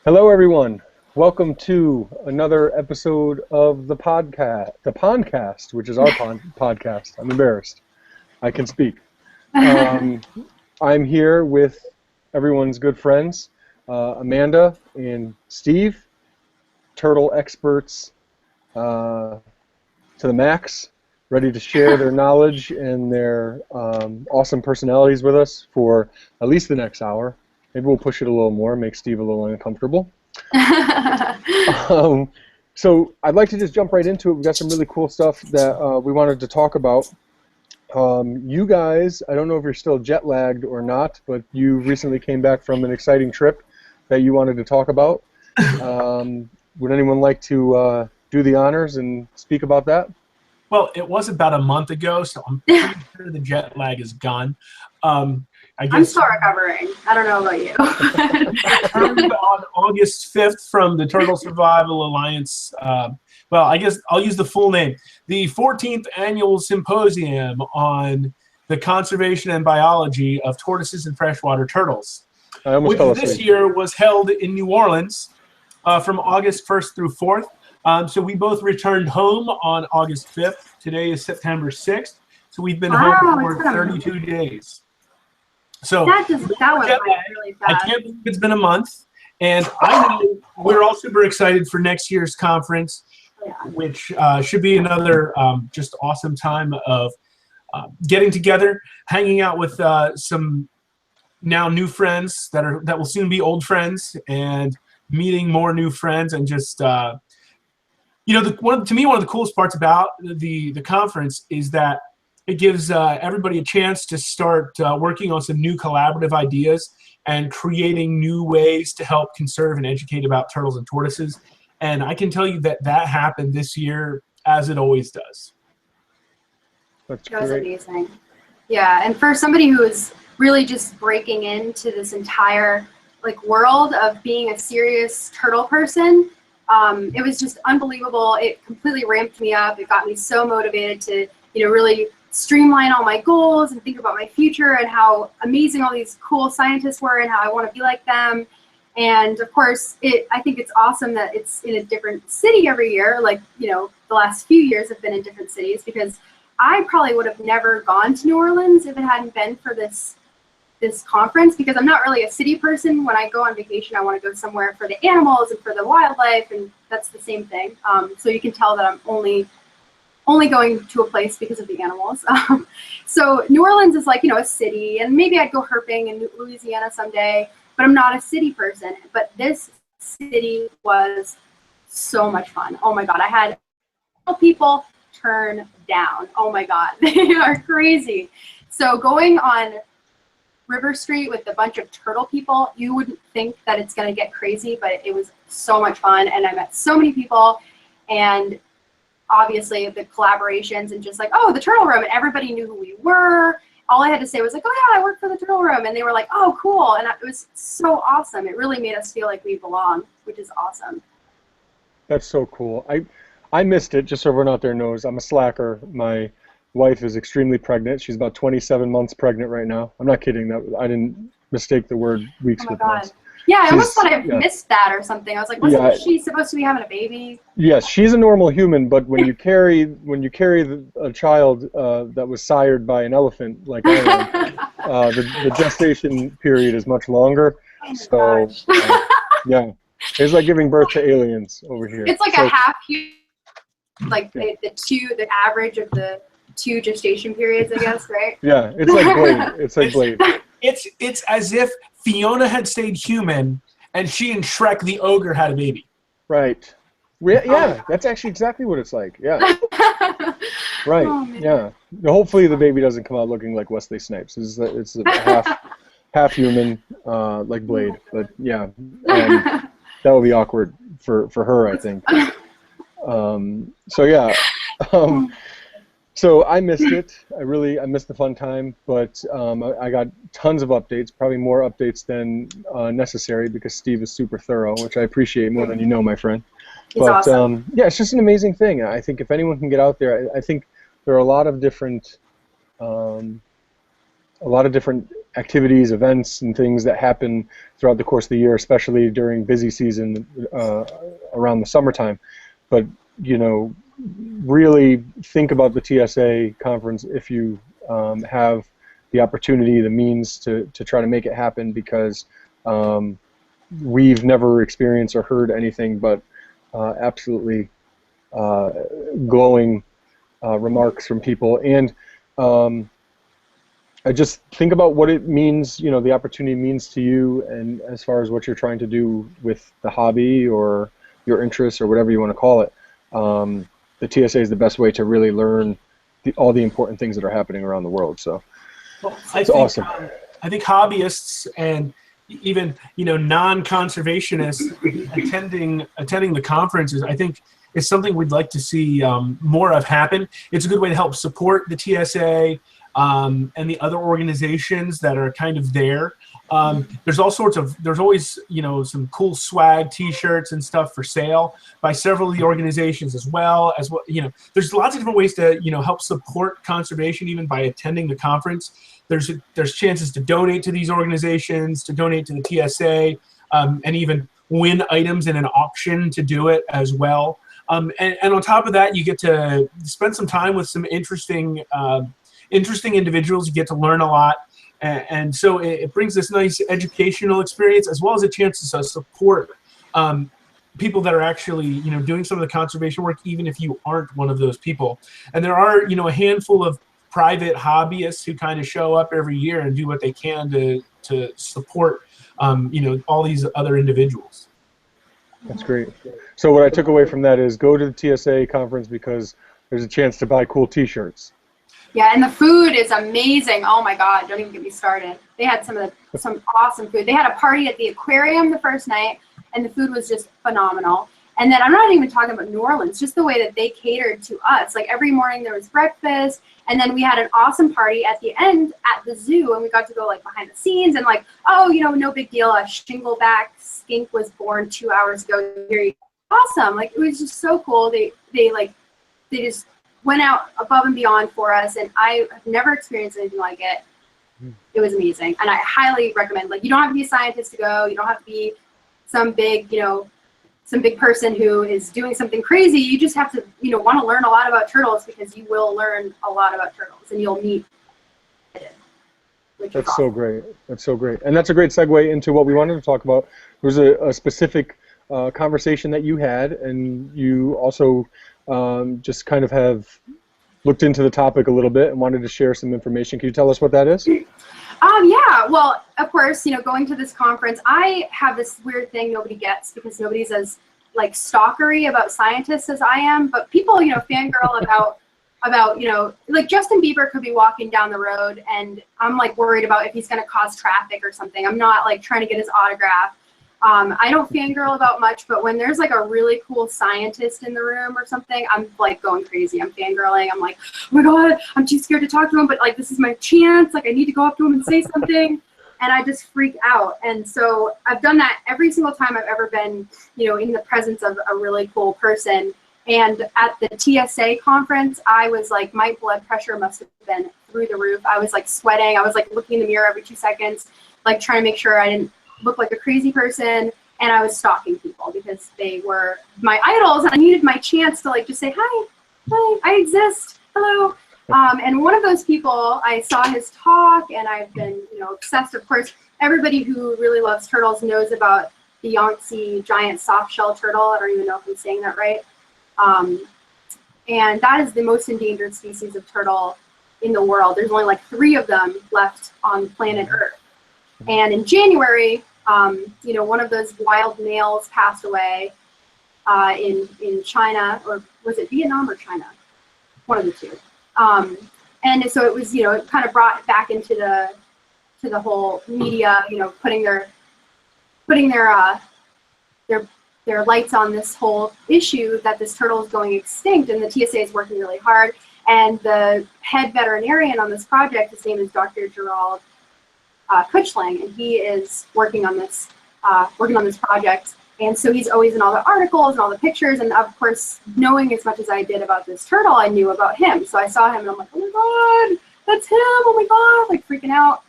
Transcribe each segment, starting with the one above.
Hello, everyone. Welcome to another episode of the Pondcast, which is our podcast. I'm embarrassed. I can speak. I'm here with everyone's good friends, Amanda and Steve, turtle experts to the max, ready to share their knowledge and their awesome personalities with us for at least the next hour. Maybe we'll push it a little more, make Steve a little uncomfortable. So I'd like to just jump right into it. We've got some really cool stuff that we wanted to talk about. You guys, I don't know if you're still jet lagged or not, but you recently came back from an exciting trip that you wanted to talk about. Would anyone like to do the honors and speak about that? Well, it was about a month ago, so I'm pretty sure the jet lag is gone. I guess I'm still recovering. I don't know about you. I returned on August 5th from the Turtle Survival Alliance. Well, I guess I'll use the full name. The 14th Annual Symposium on the Conservation and Biology of Tortoises and Freshwater Turtles, which this year was held in New Orleans from August 1st through 4th. So we both returned home on August 5th. Today is September 6th. So we've been home for 32 days. So that went really fast. I can't believe it's been a month. And I know we're all super excited for next year's conference, which should be another just awesome time of getting together, hanging out with some now new friends that will soon be old friends, and meeting more new friends, and just you know, to me, one of the coolest parts about the conference is that it gives everybody a chance to start working on some new collaborative ideas and creating new ways to help conserve and educate about turtles and tortoises. And I can tell you that happened this year, as it always does. That's great. That was amazing. Yeah, and for somebody who is really just breaking into this entire world of being a serious turtle person, it was just unbelievable. It completely ramped me up. It got me so motivated to, really streamline all my goals and think about my future and how amazing all these cool scientists were and how I want to be like them. And of course, I think it's awesome that it's in a different city every year. The last few years have been in different cities, because I probably would have never gone to New Orleans if it hadn't been for this conference, because I'm not really a city person. When I go on vacation, I want to go somewhere for the animals and for the wildlife, and that's the same thing. So you can tell that I'm only going to a place because of the animals. So New Orleans is a city, and maybe I'd go herping in Louisiana someday, but I'm not a city person. But this city was so much fun. Oh my God, I had people turn down. Oh my God, they are crazy. So going on River Street with a bunch of turtle people, you wouldn't think that it's going to get crazy, but it was so much fun, and I met so many people, and obviously the collaborations, and just the turtle room, and everybody knew who we were. All I had to say was oh yeah, I work for the turtle room, and they were like, oh cool, and it was so awesome. It really made us feel like we belong, which is awesome. That's so cool. I missed it, just so everyone out there knows. I'm a slacker. My wife is extremely pregnant. She's about 27 months pregnant right now. I'm not kidding. I didn't mistake the word weeks with months. Yeah, I almost thought I missed that or something. I was like, wasn't she supposed to be having a baby? Yes, she's a normal human, but when you carry a child that was sired by an elephant like I am, the gestation period is much longer. So yeah, it's like giving birth to aliens over here. It's a half human, the average of the 2 gestation periods, I guess, right? Yeah, it's like Blade. It's like Blade. It's as if Fiona had stayed human and she and Shrek the ogre had a baby. Right. Yeah, that's actually exactly what it's like. Yeah. Right. Oh, yeah. Hopefully the baby doesn't come out looking like Wesley Snipes. It's a half human, like Blade. But yeah, that would be awkward for her, I think. So yeah. So I missed it. I missed the fun time, but I got tons of updates, probably more updates than necessary, because Steve is super thorough, which I appreciate more than you know, my friend. But awesome. Yeah, it's just an amazing thing. I think if anyone can get out there, I think there are a lot of different activities, events, and things that happen throughout the course of the year, especially during busy season around the summertime. But, you know, really think about the TSA conference if you have the opportunity, the means to try to make it happen, because we've never experienced or heard anything but absolutely glowing remarks from people. And I just think about what it means, you know, the opportunity means to you, and as far as what you're trying to do with the hobby or your interests or whatever you want to call it. The TSA is the best way to really learn all the important things that are happening around the world. So it's awesome. I think hobbyists and even, you know, non-conservationists attending the conferences, I think, is something we'd like to see more of happen. It's a good way to help support the TSA and the other organizations that are kind of there. There's always, you know, some cool swag, T-shirts and stuff for sale by several of the organizations as well. You know, there's lots of different ways to, you know, help support conservation even by attending the conference. There's chances to donate to these organizations, to donate to the TSA, and even win items in an auction to do it as well. And on top of that, you get to spend some time with some interesting individuals. You get to learn a lot. And so it brings this nice educational experience, as well as a chance to support people that are actually, you know, doing some of the conservation work, even if you aren't one of those people. And there are, you know, a handful of private hobbyists who kind of show up every year and do what they can to support, you know, all these other individuals. That's great. So what I took away from that is go to the TSA conference because there's a chance to buy cool T-shirts. Yeah, and the food is amazing. Oh my God, don't even get me started. They had some awesome food. They had a party at the aquarium the first night, and the food was just phenomenal. And then I'm not even talking about New Orleans, just the way that they catered to us. Like every morning there was breakfast, and then we had an awesome party at the end at the zoo, and we got to go like behind the scenes and like, oh, you know, no big deal. A shingleback skink was born 2 hours ago. Awesome. Like it was just so cool. They just went out above and beyond for us, and I have never experienced anything like it. It was amazing, and I highly recommend. Like, you don't have to be a scientist to go. You don't have to be some big, you know, some big person who is doing something crazy. You just have to, you know, want to learn a lot about turtles, because you will learn a lot about turtles, and you'll meet. That's so great. That's so great, and that's a great segue into what we wanted to talk about. There was a specific conversation that you had, and you also just kind of have looked into the topic a little bit and wanted to share some information. Can you tell us what that is? Yeah, well, of course, you know, going to this conference, I have this weird thing nobody gets, because nobody's as like stalkery about scientists as I am, but people, you know, fangirl about, you know, like Justin Bieber could be walking down the road and I'm like worried about if he's going to cause traffic or something. I'm not like trying to get his autograph. I don't fangirl about much, but when there's like a really cool scientist in the room or something, I'm like going crazy. I'm fangirling. I'm like, oh my God, I'm too scared to talk to him, but like this is my chance. Like I need to go up to him and say something. And I just freak out. And so I've done that every single time I've ever been, you know, in the presence of a really cool person. And at the TSA conference, I was like, my blood pressure must have been through the roof. I was like sweating. I was like looking in the mirror every 2 seconds, like trying to make sure I didn't look like a crazy person. And I was stalking people because they were my idols, and I needed my chance to like just say, hi, I exist, hello. And one of those people, I saw his talk, and I've been, you know, obsessed. Of course, everybody who really loves turtles knows about the Yangtze giant soft-shell turtle. I don't even know if I'm saying that right. And that is the most endangered species of turtle in the world. There's only like 3 of them left on planet Earth. And in January, you know, one of those wild males passed away in China, or was it Vietnam or China? One of the two. And so it was, you know, it kind of brought it back into the whole media, you know, putting their lights on this whole issue that this turtle is going extinct, and the TSA is working really hard. And the head veterinarian on this project, his name is Dr. Gerald Kuchling, and he is working on this project. And so he's always in all the articles and all the pictures. And of course, knowing as much as I did about this turtle, I knew about him. So I saw him and I'm like, oh my God, that's him. Oh my God, like freaking out.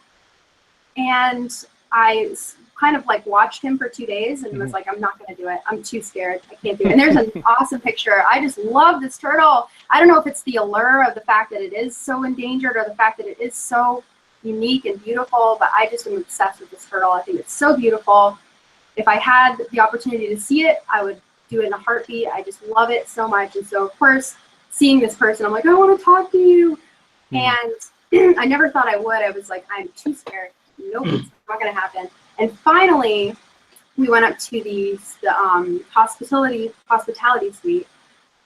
And I kind of like watched him for 2 days and was like, I'm not going to do it. I'm too scared. I can't do it. And there's an awesome picture. I just love this turtle. I don't know if it's the allure of the fact that it is so endangered or the fact that it is so unique and beautiful, but I just am obsessed with this turtle. I think it's so beautiful. If I had the opportunity to see it, I would do it in a heartbeat. I just love it so much. And so, of course, seeing this person, I'm like, I want to talk to you. And I never thought I would. I was like, I'm too scared. Nope, it's not going to happen. And finally, we went up to the hospitality suite,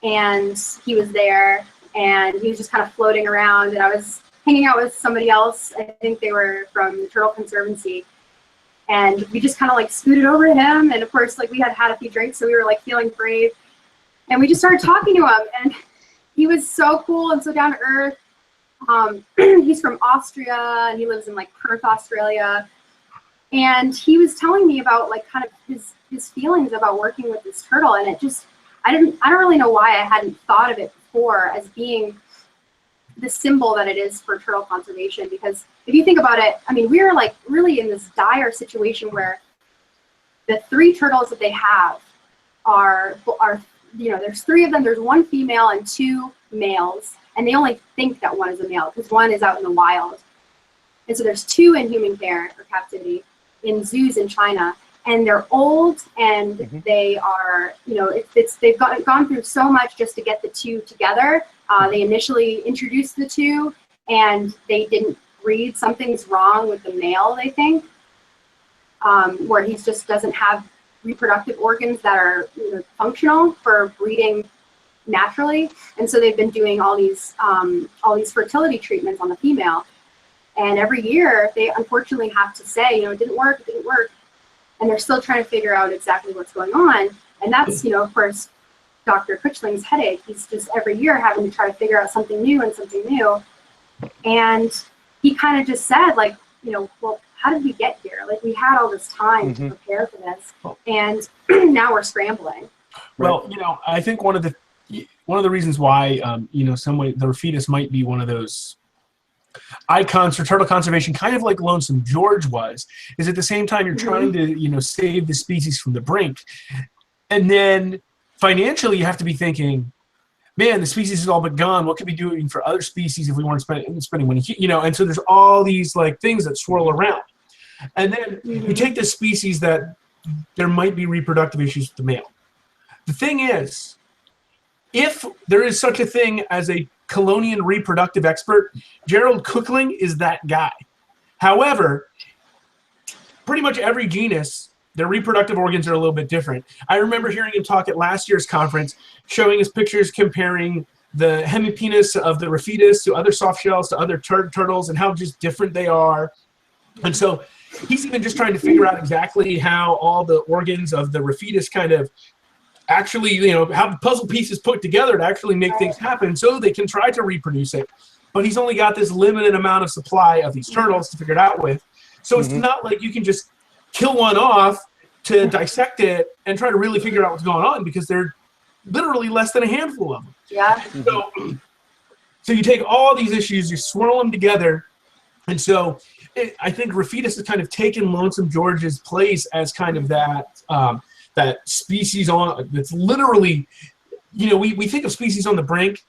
and he was there, and he was just kind of floating around, and I was hanging out with somebody else. I think they were from the Turtle Conservancy, and we just kind of like scooted over to him, and of course, like we had had a few drinks, so we were like feeling brave, and we just started talking to him, and he was so cool and so down to earth. He's from Austria, and he lives in like Perth, Australia. And he was telling me about like kind of his feelings about working with this turtle, and it just, I don't really know why I hadn't thought of it before as being the symbol that it is for turtle conservation. Because if you think about it, I mean, we're like really in this dire situation where the 3 turtles that they have are there's 3 of them. There's 1 female and 2 males, and they only think that 1 is a male because 1 is out in the wild. And so there's 2 in human care or captivity in zoos in China, and they're old, and they are, they've gone through so much just to get the 2 together. They initially introduced the 2, and they didn't breed. Something's wrong with the male, they think, where he just doesn't have reproductive organs that are functional for breeding naturally. And so they've been doing all these fertility treatments on the female. And every year, they unfortunately have to say, it didn't work. And they're still trying to figure out exactly what's going on. And that's, of course, Dr. Kuchling's headache. He's just every year having to try to figure out something new. And he kind of just said, like, well, how did we get here? Like, we had all this time to prepare for this. And now we're scrambling. Well, I think one of the reasons why, some way the Rafetus might be one of those icons for turtle conservation, kind of like Lonesome George was, is at the same time you're trying to, save the species from the brink. And then financially you have to be thinking, man, the species is all but gone. What could we be doing for other species if we weren't spending money? And so there's all these like things that swirl around. And then you take this species that there might be reproductive issues with the male. The thing is, if there is such a thing as a Colonian reproductive expert, Gerald Kuchling is that guy. However, pretty much every genus, their reproductive organs are a little bit different. I remember hearing him talk at last year's conference, showing us pictures comparing the hemipenis of the Rafetus to other soft shells, to other turtles, and how just different they are. And so he's even just trying to figure out exactly how all the organs of the Rafetus kind of actually, have the puzzle pieces put together to actually make things happen so they can try to reproduce it. But he's only got this limited amount of supply of these turtles to figure it out with. So it's not like you can just kill one off to dissect it and try to really figure out what's going on, because there are literally less than a handful of them. Yeah. So you take all these issues, you swirl them together, and so I think Rafetus has kind of taken Lonesome George's place as kind of that species that's literally, we think of species on the brink,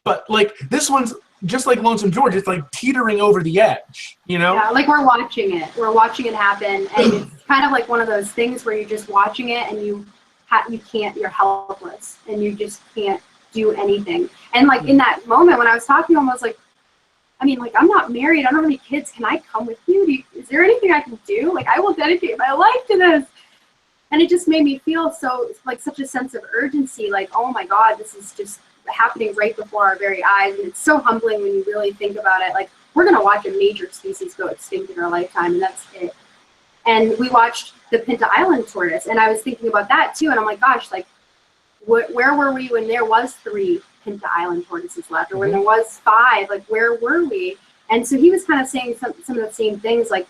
but like this one's just like Lonesome George, it's like teetering over the edge, Yeah, like we're watching it happen, and it's kind of like one of those things where you're just watching it and you're helpless, and you just can't do anything. And like in that moment when I was talking to him, I was like, I'm not married, I don't have any kids, can I come with you? Is there anything I can do? Like, I will dedicate my life to this. And it just made me feel such a sense of urgency, like, oh my God, this is just happening right before our very eyes. And it's so humbling when you really think about it. Like, we're going to watch a major species go extinct in our lifetime, and that's it. And we watched the Pinta Island tortoise, and I was thinking about that too. And I'm like, gosh, like, where were we when there was 3 Pinta Island tortoises left, or when there was 5? Like, where were we? And so he was kind of saying some of the same things, like,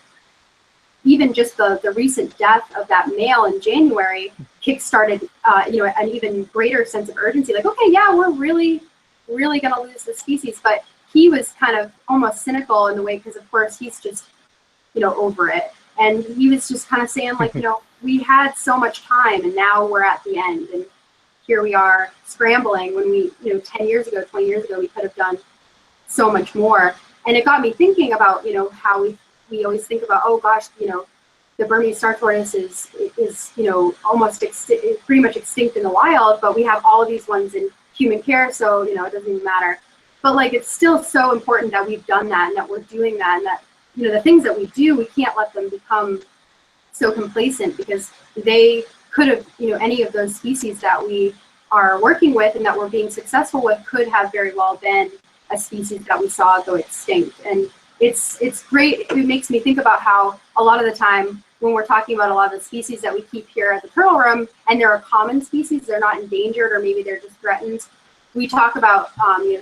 even just the recent death of that male in January kickstarted, an even greater sense of urgency. Like, okay, yeah, we're really, really going to lose this species. But he was kind of almost cynical in the way, because of course he's just, over it. And he was just kind of saying, like, we had so much time, and now we're at the end, and here we are scrambling when we, 10 years ago, 20 years ago, we could have done so much more. And it got me thinking about, how we always think about, oh gosh, the Burmese star tortoise is almost pretty much extinct in the wild, but we have all of these ones in human care, so, it doesn't even matter. But like, it's still so important that we've done that, and that we're doing that, and that, the things that we do, we can't let them become so complacent, because they could have, any of those species that we are working with and that we're being successful with could have very well been a species that we saw go extinct. And it's great. It makes me think about how a lot of the time when we're talking about a lot of the species that we keep here at the Turtle Room, and they're a common species, they're not endangered, or maybe they're just threatened. We talk about,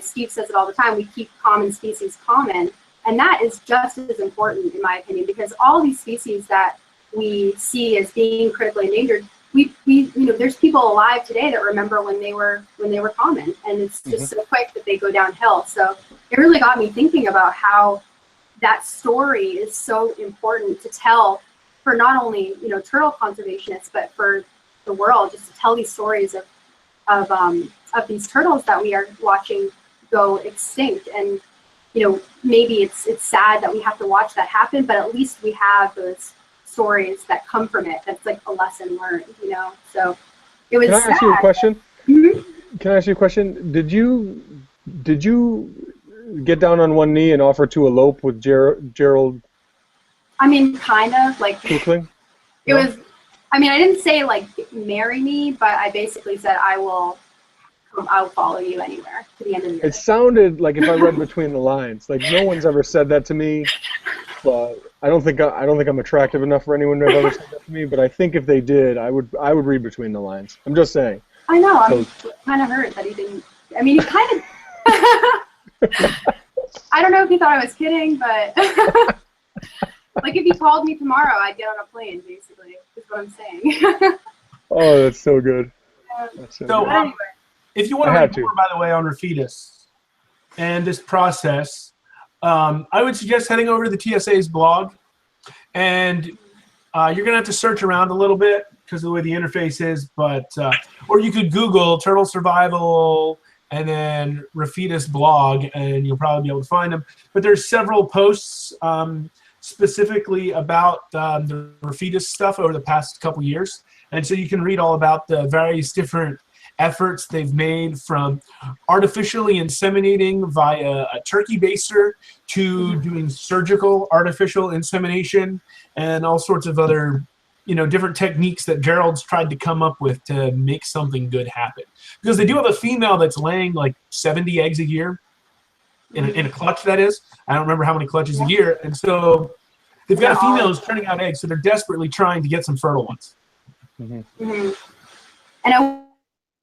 Steve says it all the time, we keep common species common. And that is just as important, in my opinion, because all these species that we see as being critically endangered, there's people alive today that remember when they were common, and it's just so quick that they go downhill. So it really got me thinking about how that story is so important to tell for not only turtle conservationists, but for the world, just to tell these stories of these turtles that we are watching go extinct. And maybe it's sad that we have to watch that happen, but at least we have those stories that come from it. That's like a lesson learned, So it was. Can I ask you a question? Mm-hmm. Can I ask you a question? Did you get down on one knee and offer to elope with Gerald? I mean, kind of like. Kuchling? It was. I mean, I didn't say like marry me, but I basically said I'll follow you anywhere to the end of the year. It sounded like, if I read between the lines, like no one's ever said that to me. But I don't think I'm attractive enough for anyone to have ever said that to me. But I think if they did, I would read between the lines. I'm just saying. I know. I'm kind of hurt that he didn't. I mean, he kind of. I don't know if he thought I was kidding, but like if he called me tomorrow, I'd get on a plane. Basically, is what I'm saying. Oh, that's so good. That's so good. Anyway. If you want to read more, by the way, on Rafetus and this process, I would suggest heading over to the TSA's blog, and you're going to have to search around a little bit because of the way the interface is, but or you could Google turtle survival and then Rafetus blog, and you'll probably be able to find them. But there's several posts specifically about the Rafetus stuff over the past couple years, and so you can read all about the various different efforts they've made, from artificially inseminating via a turkey baster to doing surgical artificial insemination and all sorts of other, different techniques that Gerald's tried to come up with to make something good happen. Because they do have a female that's laying like 70 eggs a year in a clutch, that is. I don't remember how many clutches a year. And so they've got a female who's turning out eggs, so they're desperately trying to get some fertile ones. And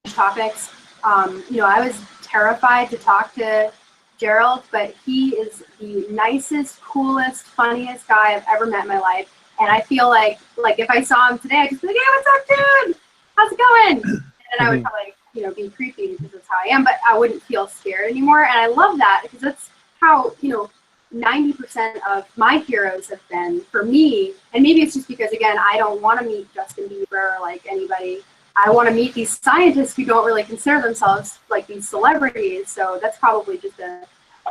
topics. I was terrified to talk to Gerald, but he is the nicest, coolest, funniest guy I've ever met in my life. And I feel like if I saw him today, I'd just be like, hey, what's up, dude? How's it going? And then I would probably, be creepy because that's how I am, but I wouldn't feel scared anymore. And I love that because that's how, 90% of my heroes have been for me. And maybe it's just because, again, I don't want to meet Justin Bieber or like anybody. I want to meet these scientists who don't really consider themselves like these celebrities. So that's probably just a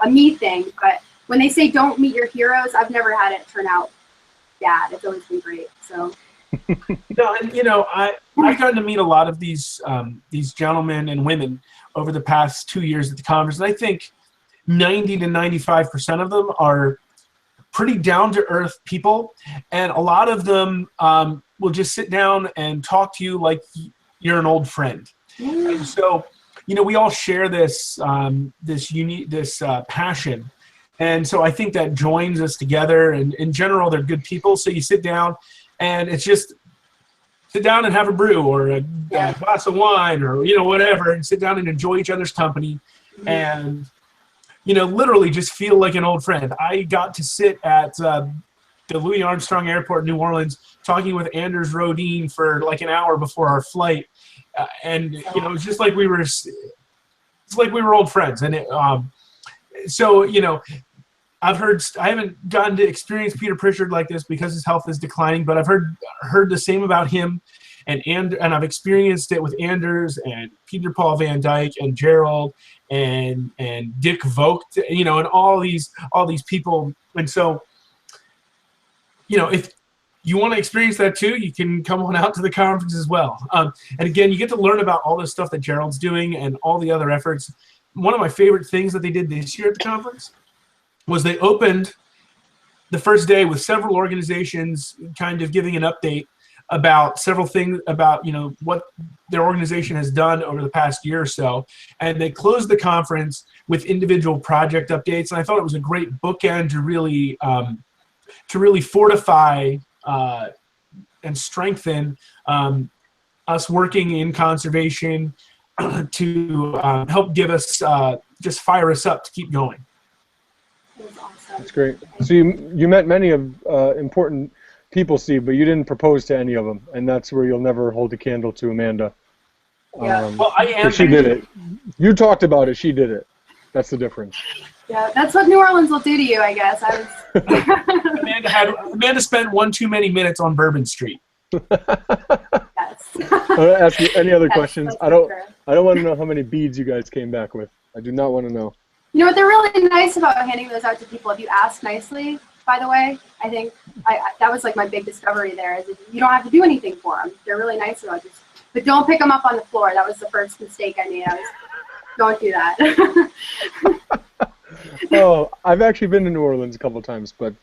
me thing. But when they say don't meet your heroes, I've never had it turn out bad. It's always been great. So. I've gotten to meet a lot of these gentlemen and women over the past 2 years at the conference, and I think 90 to 95% of them are pretty down-to-earth people, and a lot of them will just sit down and talk to you like you're an old friend. And so, we all share this passion, and so I think that joins us together. And in general, they're good people. So you sit down, and it's just sit down and have a brew or a glass of wine or whatever, and sit down and enjoy each other's company, and literally just feel like an old friend. I got to sit at the Louis Armstrong Airport in New Orleans talking with Anders Rodin for like an hour before our flight, and it's just like we were old friends. And so I haven't gotten to experience Peter Pritchard like this because his health is declining, but I've heard the same about him, and I've experienced it with Anders and Peter Paul Van Dyke and Gerald and Dick Vogt, and all these people. And so, if you want to experience that too, you can come on out to the conference as well. And again, you get to learn about all this stuff that Gerald's doing and all the other efforts. One of my favorite things that they did this year at the conference was they opened the first day with several organizations kind of giving an update about several things about, what their organization has done over the past year or so. And they closed the conference with individual project updates. And I thought it was a great bookend to really fortify and strengthen us working in conservation to help give us, just fire us up to keep going. That was awesome. That's great. So you met many of important people, Steve, but you didn't propose to any of them, and that's where you'll never hold a candle to Amanda. Yeah. Well, I am. She did it. You talked about it. She did it. That's the difference. Yeah, that's what New Orleans will do to you, I guess. Amanda spent one too many minutes on Bourbon Street. Yes. I'm gonna ask you any other questions. That's I don't true. want to know how many beads you guys came back with. I do not want to know. You know what? They're really nice about handing those out to people if you ask nicely. By the way, I think that was like my big discovery there. Is you don't have to do anything for them. They're really nice about it. But don't pick them up on the floor. That was the first mistake I made. Don't do that. Oh, I've actually been to New Orleans a couple of times, but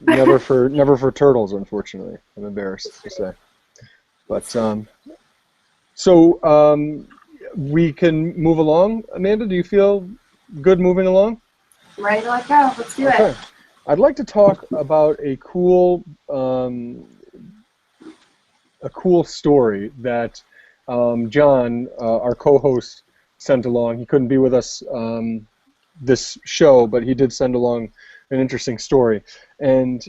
never for turtles, unfortunately. I'm embarrassed to say. But so we can move along. Amanda, do you feel good moving along? Ready to let go. Let's do it. I'd like to talk about a cool story that John, our co-host, sent along. He couldn't be with us this show, but he did send along an interesting story, and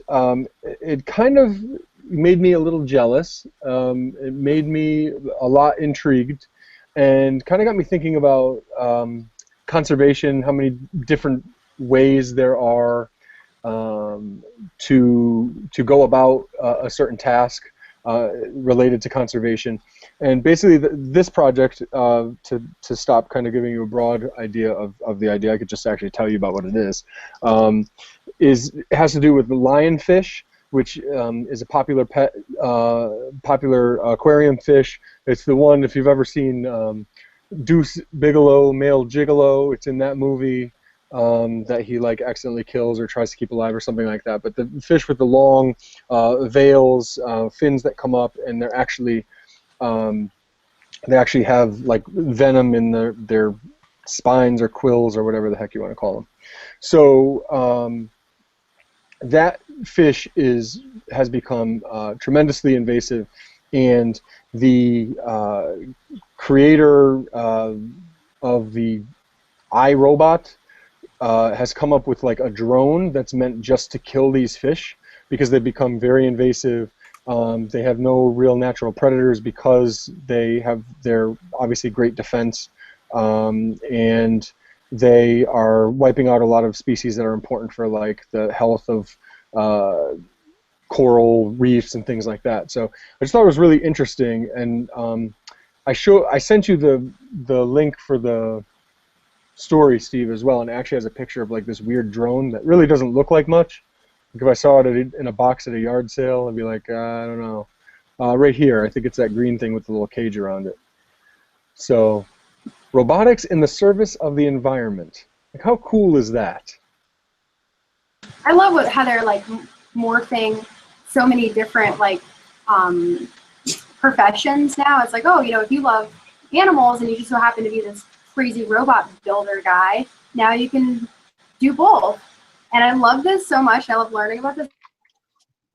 it kind of made me a little jealous. It made me a lot intrigued, and kind of got me thinking about conservation, how many different ways there are to go about a certain task related to conservation. And basically this project, to stop kind of giving you a broad idea of the idea, I could just actually tell you about what it is it has to do with the lionfish, which is a popular aquarium fish. It's the one, if you've ever seen Deuce Bigalow, Male Gigolo, it's in that movie that he like accidentally kills or tries to keep alive or something like that. But the fish with the long veils, fins that come up, and they're actually they actually have like venom in their spines or quills or whatever the heck you want to call them. So that fish has become tremendously invasive, and the creator of the iRobot has come up with like a drone that's meant just to kill these fish because they've become very invasive. They have no real natural predators because they have their obviously great defense, and they are wiping out a lot of species that are important for like the health of coral reefs and things like that. So I just thought it was really interesting, and I sent you the link for the story, Steve, as well, and it actually has a picture of like this weird drone that really doesn't look like much. Like if I saw it in a box at a yard sale, I'd be like, I don't know. Right here, I think it's that green thing with the little cage around it. So, robotics in the service of the environment. Like, how cool is that? I love how they're like morphing so many different like professions now. It's like, oh, if you love animals and you just so happen to be this crazy robot builder guy, now you can do both. And I love this so much. I love learning about this.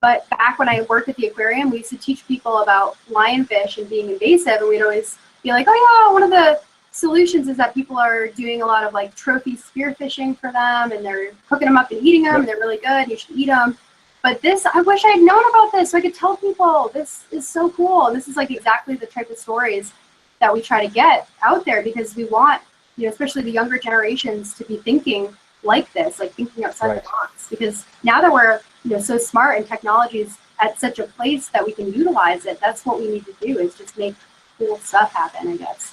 But back when I worked at the aquarium, we used to teach people about lionfish and being invasive, and we'd always be like, oh yeah, one of the solutions is that people are doing a lot of like trophy spearfishing for them, and they're hooking them up and eating them, and they're really good, you should eat them. But this, I wish I had known about this so I could tell people. This is so cool. And this is like exactly the type of stories that we try to get out there, because we want, especially the younger generations to be thinking like this, like thinking outside the box. Because now that we're so smart and technology is at such a place that we can utilize it, that's what we need to do, is just make cool stuff happen, I guess.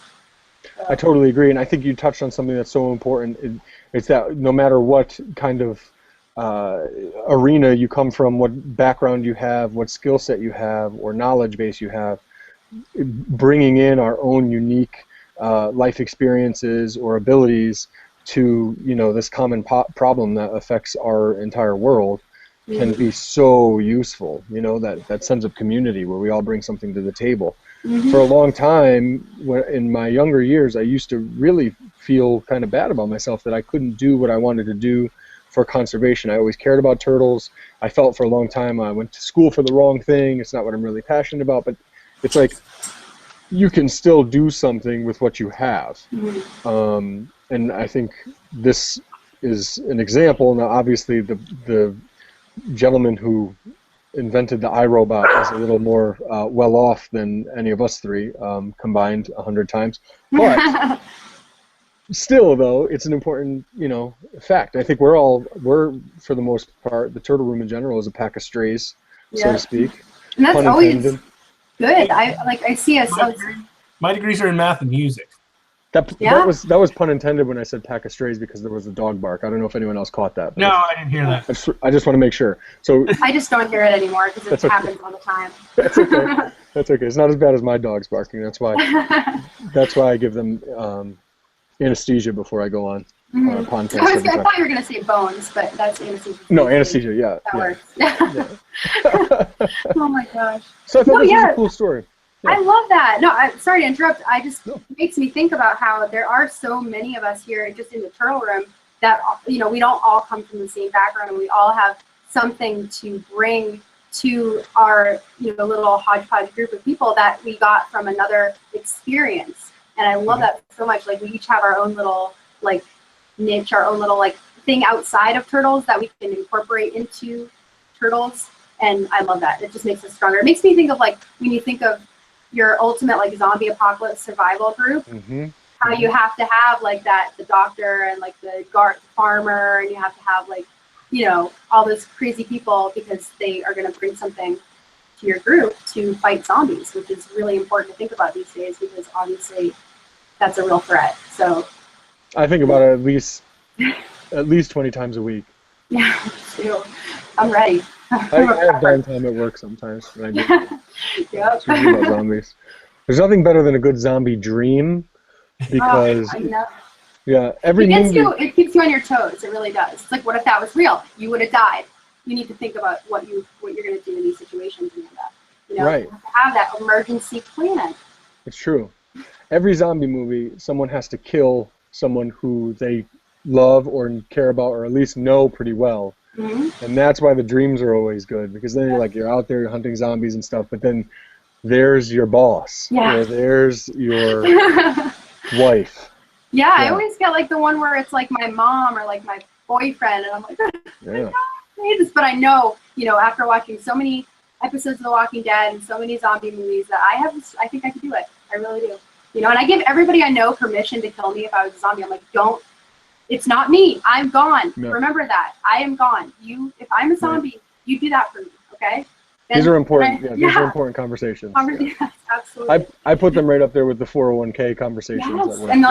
So. I totally agree, and I think you touched on something that's so important. It's that no matter what kind of arena you come from, what background you have, what skill set you have, or knowledge base you have, bringing in our own unique life experiences or abilities to this common problem that affects our entire world can be so useful. That sense of community where we all bring something to the table. For a long time, in my younger years, I used to really feel kind of bad about myself that I couldn't do what I wanted to do for conservation. I always cared about turtles. I felt for a long time I went to school for the wrong thing. It's not what I'm really passionate about, but it's like you can still do something with what you have. And I think this is an example. Now, obviously, the gentleman who invented the iRobot is a little more well off than any of us three combined 100 times. But still, though, it's an important fact. I think we're for the most part, the turtle room in general is a pack of strays, so to speak. And that's always good. I see us. My degrees are in math and music. That was pun intended when I said pack of strays, because there was a dog bark. I don't know if anyone else caught that. No, I didn't hear that. I just want to make sure. So I just don't hear it anymore because it happens all the time. That's okay. That's okay. It's not as bad as my dog's barking. That's why I give them anesthesia before I go on Pondcast. I thought you were going to say bones, but that's anesthesia. No, anesthesia. Yeah. That works. Oh my gosh. So I thought this was a cool story. Yeah. I love that. No, sorry to interrupt. It makes me think about how there are so many of us here just in the turtle room that, we don't all come from the same background, and we all have something to bring to our, little hodgepodge group of people that we got from another experience. And I love that so much. Like, we each have our own little, niche, our own little, thing outside of turtles that we can incorporate into turtles. And I love that. It just makes us stronger. It makes me think of, when you think of your ultimate zombie apocalypse survival group, how you have to have the doctor and the farmer, and you have to have all those crazy people, because they are going to bring something to your group to fight zombies, which is really important to think about these days, because obviously that's a real threat. So I think about it at least 20 times a week. Yeah, me too. I'm ready. I have downtime at work sometimes. When I do. Yep. It's usually about zombies. There's nothing better than a good zombie dream, because it keeps you on your toes. It really does. It's like, what if that was real? You would have died. You need to think about what you're going to do in these situations, and right. You have to have that emergency plan. It's true. Every zombie movie, someone has to kill someone who they love or care about, or at least know pretty well. And that's why the dreams are always good, because then you're out there hunting zombies and stuff, but then there's your boss, or there's your wife. I always get the one where it's my mom or my boyfriend, and I'm like, but I know, after watching so many episodes of The Walking Dead and so many zombie movies, that I think I could do it. I really do. And I give everybody I know permission to kill me if I was a zombie. I'm like, don't. It's not me. I'm gone. No. Remember that. I am gone. If I'm a zombie, you do that for me, okay? These are important. These are important conversations. Yes, absolutely. I put them right up there with the 401k conversations. Yes, and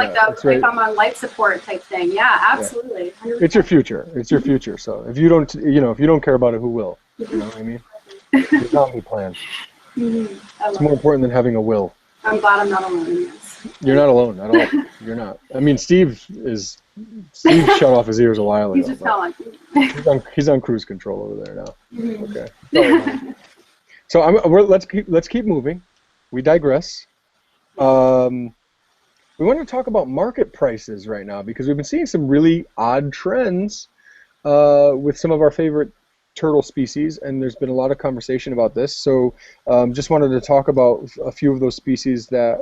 if I'm on life support type thing. Yeah, absolutely. Yeah. It's your future. It's your future. So if you don't, if you don't care about it, who will? You know what I mean? Your zombie plan. It's more important than having a will. I'm glad I'm not alone in this. You're not alone at all. You're not. I mean, Steve shut off his ears a while ago. He's just telling. He's on cruise control over there now. Okay. So let's keep moving. We digress. We want to talk about market prices right now, because we've been seeing some really odd trends with some of our favorite turtle species, and there's been a lot of conversation about this. So just wanted to talk about a few of those species that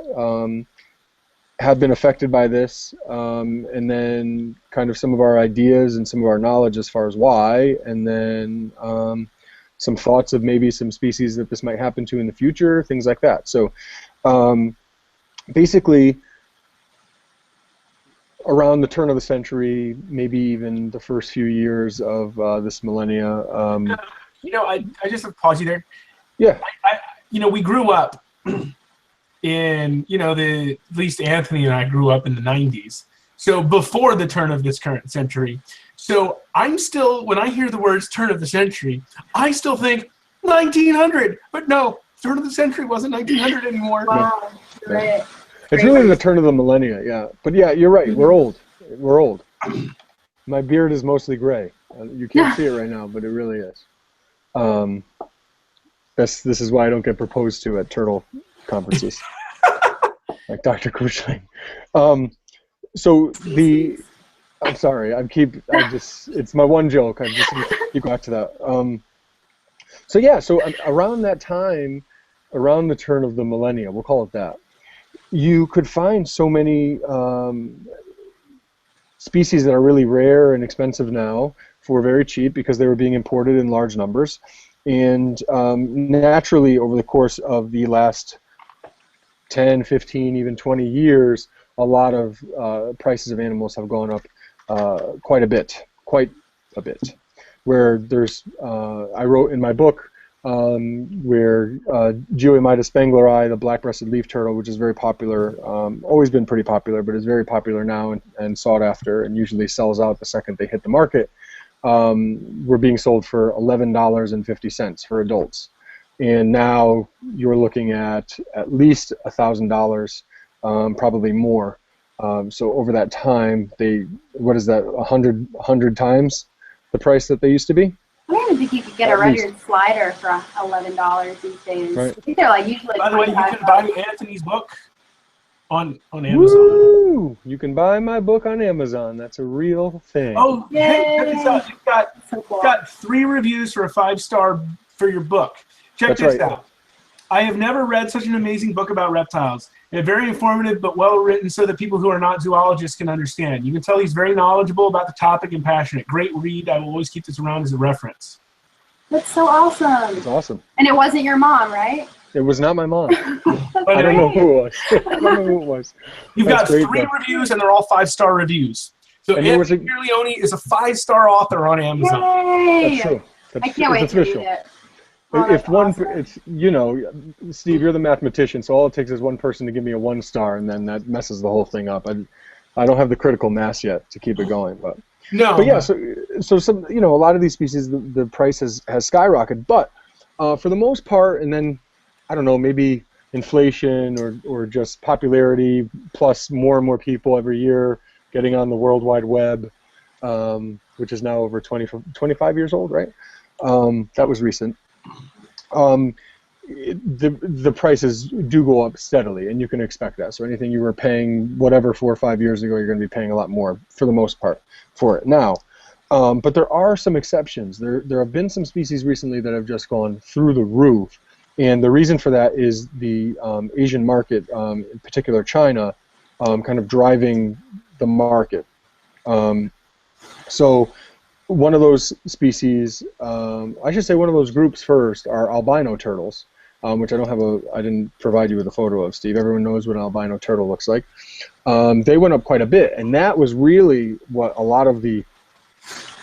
have been affected by this, and then kind of some of our ideas and some of our knowledge as far as why, and then some thoughts of maybe some species that this might happen to in the future, things like that. So basically, around the turn of the century, maybe even the first few years of this millennia. I just have to pause you there. Yeah. We grew up in, at least Anthony and I grew up in the 90s. So before the turn of this current century. So I'm still, when I hear the words turn of the century, I still think 1900. But no, turn of the century wasn't 1900 anymore. Wow. Right. It's really the turn of the millennia, yeah. But yeah, you're right. We're old. We're old. My beard is mostly gray. You can't see it right now, but it really is. This is why I don't get proposed to at turtle conferences, like Dr. Kuchling. I'm sorry. It's my one joke. I just keep back to that. So around that time, around the turn of the millennia, we'll call it that, you could find so many species that are really rare and expensive now for very cheap because they were being imported in large numbers. And naturally, over the course of the last 10, 15, even 20 years, a lot of prices of animals have gone up quite a bit. Where there's, I wrote in my book, where Geoemyda spangleri, the black-breasted leaf turtle, which is very popular, always been pretty popular, but is very popular now and sought after, and usually sells out the second they hit the market, were being sold for $11.50 for adults. And now you're looking at least $1,000, probably more. So over that time, what is that, 100 times the price that they used to be? I don't even think you could get a regular slider for $11 these days. Right. I think they're like usually. By the way, you can buy Anthony's book on Amazon. Woo! You can buy my book on Amazon. That's a real thing. Oh, hey, check this out. So cool. You've got 3 reviews for a 5-star for your book. Check this out. I have never read such an amazing book about reptiles. It's very informative but well written so that people who are not zoologists can understand. You can tell he's very knowledgeable about the topic and passionate. Great read. I will always keep this around as a reference. That's so awesome. It's awesome. And it wasn't your mom, right? It was not my mom. But I don't know who it was. I don't know who it was. You've got 3 reviews, and they're all 5-star reviews. So Anthony Leone is a 5-star author on Amazon. Yay! That's true. I can't wait to read it. Oh, If one, awesome. it's, Steve, you're the mathematician, so all it takes is one person to give me a 1-star, and then that messes the whole thing up. I don't have the critical mass yet to keep it going, but yeah. So some, a lot of these species, the price has skyrocketed, but for the most part, and then I don't know, maybe inflation or just popularity plus more and more people every year getting on the World Wide Web, which is now over 25 years old, right? That was recent. The prices do go up steadily, and you can expect that. So anything you were paying whatever 4 or 5 years ago, you're going to be paying a lot more for the most part for it now. But there are some exceptions. There have been some species recently that have just gone through the roof, and the reason for that is the Asian market, in particular China, kind of driving the market. So one of those species, I should say one of those groups first, are albino turtles, which I didn't provide you with a photo of, Steve. Everyone knows what an albino turtle looks like. They went up quite a bit, and that was really what a lot of the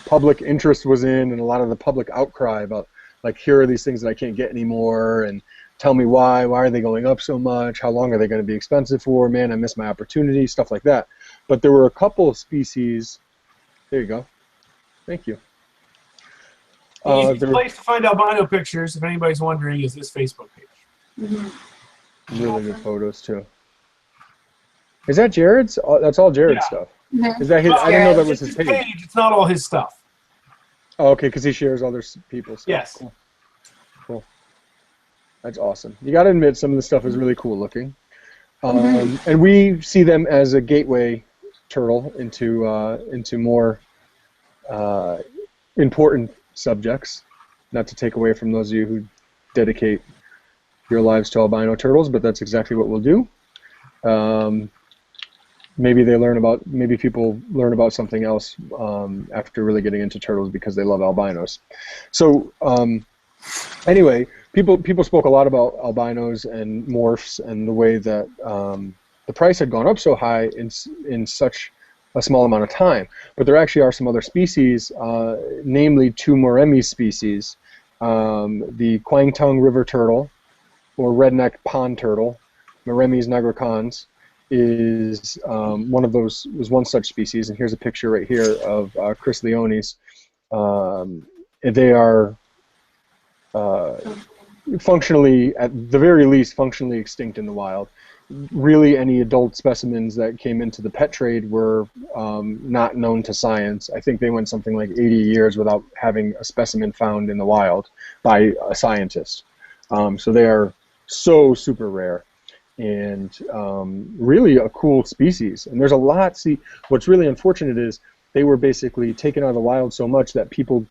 public interest was in, and a lot of the public outcry about, like, here are these things that I can't get anymore, and tell me why are they going up so much, how long are they going to be expensive for, man, I missed my opportunity, stuff like that. But there were a couple of species, there you go. Thank you. The easiest place to find albino pictures, if anybody's wondering, is this Facebook page. Mm-hmm. Really good photos too. Is that Jared's? That's all Jared's stuff. Mm-hmm. Is that his? I didn't know that was his page. It's not all his stuff. Oh, okay, because he shares other people's stuff. Yes. Cool. That's awesome. You got to admit, some of the stuff is really cool looking, and we see them as a gateway turtle into more important subjects. Not to take away from those of you who dedicate your lives to albino turtles, but that's exactly what we'll do. Maybe people learn about something else after really getting into turtles because they love albinos. So anyway, people spoke a lot about albinos and morphs and the way that the price had gone up so high in such a small amount of time. But there actually are some other species, namely 2 Moremi species, the Kwangtung river turtle, or redneck pond turtle, Moremis nigricans, is one such species. And here's a picture right here of Chris Leone's. They are functionally, at the very least, functionally extinct in the wild. Really, any adult specimens that came into the pet trade were not known to science. I think they went something like 80 years without having a specimen found in the wild by a scientist. So they are so super rare, and really a cool species. And there's a lot. See, what's really unfortunate is they were basically taken out of the wild so much that people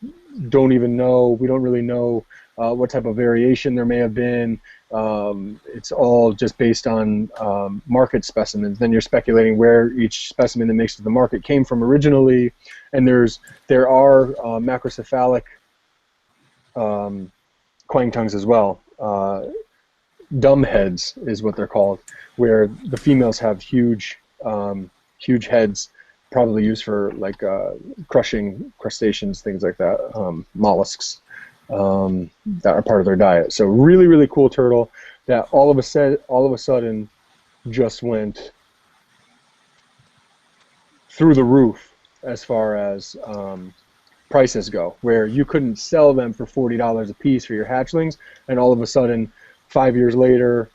don't even know. We don't really know what type of variation there may have been. It's all just based on market specimens. Then you're speculating where each specimen that makes it to the market came from originally. And there are macrocephalic kwangtungs as well. Dumb heads is what they're called, where the females have huge heads, probably used for like crushing crustaceans, things like that, mollusks. That are part of their diet. So really, really cool turtle that all of a sudden just went through the roof as far as prices go, where you couldn't sell them for $40 a piece for your hatchlings, and all of a sudden 5 years later,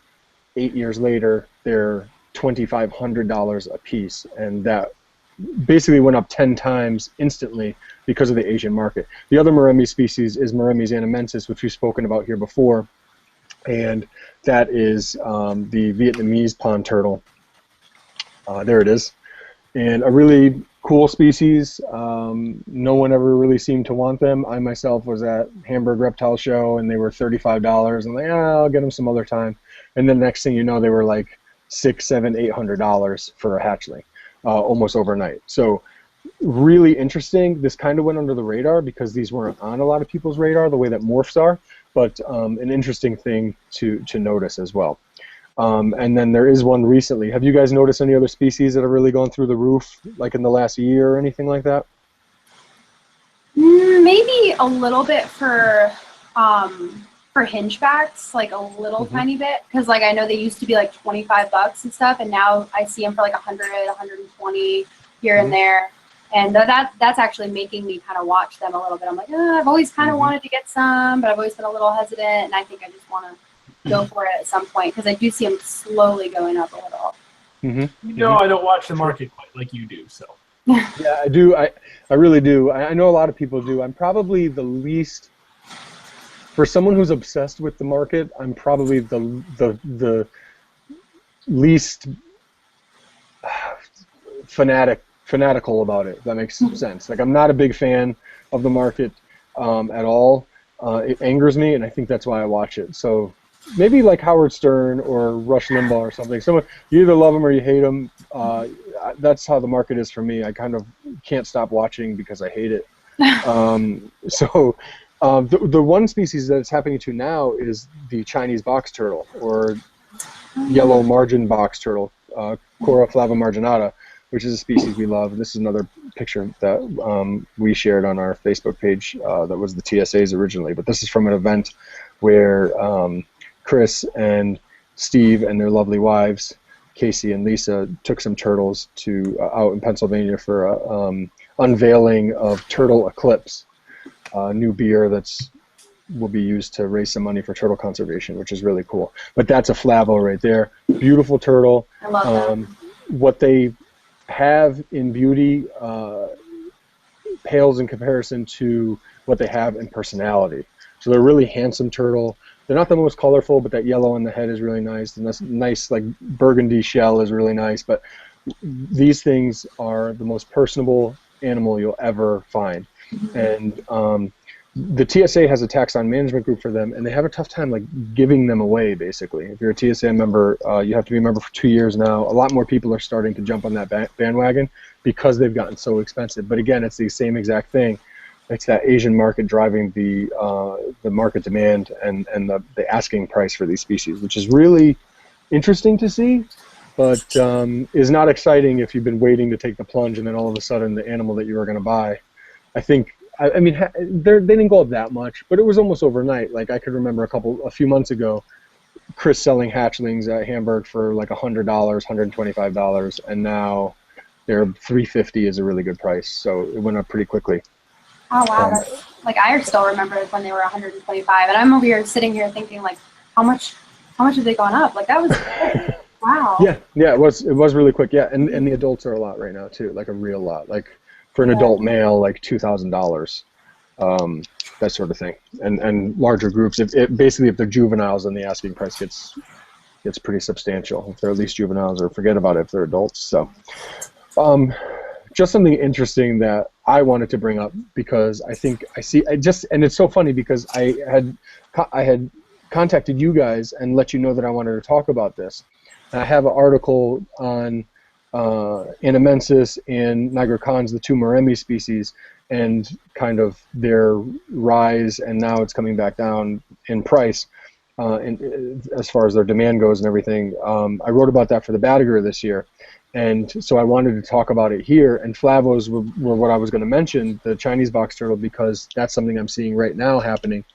8 years later, they're $2,500 a piece, and that basically went up 10 times instantly because of the Asian market. The other Moremi species is Moremis anamensis, which we've spoken about here before, and that is the Vietnamese pond turtle. There it is. And a really cool species. No one ever really seemed to want them. I myself was at Hamburg Reptile Show, and they were $35. I'm like, I'll get them some other time. And then next thing you know, they were like $600, $700, $800 for a hatchling, almost overnight. So really interesting. This kind of went under the radar because these weren't on a lot of people's radar the way that morphs are, but an interesting thing to notice as well. And then there is one recently. Have you guys noticed any other species that have really gone through the roof, like in the last year or anything like that? Maybe a little bit for hingebacks, like a little tiny bit, because like I know they used to be like $25 and stuff, and now I see them for like 100, 120 here and there. And that's actually making me kind of watch them a little bit. I'm like, I've always kind of wanted to get some, but I've always been a little hesitant, and I think I just want to go for it at some point because I do see them slowly going up a little. You know, I don't watch the market quite like you do, so. Yeah, I do. I really do. I know a lot of people do. I'm probably the least, for someone who's obsessed with the market, I'm probably the least fanatical about it, if that makes sense. Like, I'm not a big fan of the market at all. It angers me, and I think that's why I watch it. So maybe like Howard Stern or Rush Limbaugh or something. Someone, you either love them or you hate them. That's how the market is for me. I kind of can't stop watching because I hate it. The one species that it's happening to now is the Chinese box turtle, or yellow margin box turtle, Cora flavomarginata, which is a species we love. This is another picture that we shared on our Facebook page that was the TSA's originally. But this is from an event where Chris and Steve and their lovely wives, Casey and Lisa, took some turtles to out in Pennsylvania for a unveiling of Turtle Eclipse, a new beer will be used to raise some money for turtle conservation, which is really cool. But that's a Flavo right there. Beautiful turtle. I love that. What they have in beauty pales in comparison to what they have in personality. So they're a really handsome turtle. They're not the most colorful, but that yellow on the head is really nice. And this nice, like, burgundy shell is really nice. But these things are the most personable animal you'll ever find. And the TSA has a taxon management group for them, and they have a tough time like giving them away, basically. If you're a TSA member, you have to be a member for 2 years now. A lot more people are starting to jump on that bandwagon because they've gotten so expensive. But again, it's the same exact thing. It's that Asian market driving the market demand and the asking price for these species, which is really interesting to see. but is not exciting if you've been waiting to take the plunge and then all of a sudden the animal that you were going to buy. I think, I mean, they didn't go up that much, but it was almost overnight. Like I could remember a few months ago, Chris selling hatchlings at Hamburg for like $100, $125, and now they're $350 is a really good price. So it went up pretty quickly. Oh wow! Like I still remember when they were 125, and I'm over here sitting here thinking like, how much have they gone up? Like that was wow. Yeah, it was really quick. Yeah, and the adults are a lot right now too, like a real lot. Like for an adult male, like $2,000, that sort of thing. And larger groups, basically if they're juveniles, then the asking price gets pretty substantial. If they're at least juveniles, or forget about it if they're adults. So, just something interesting that I wanted to bring up, because I think and it's so funny because I had contacted you guys and let you know that I wanted to talk about this. And I have an article on Anamensis and nigricans, the two Moremi species, and kind of their rise, and now it's coming back down in price, as far as their demand goes and everything. I wrote about that for the Badager this year, and so I wanted to talk about it here. And Flavos were what I was going to mention, the Chinese box turtle, because that's something I'm seeing right now happening.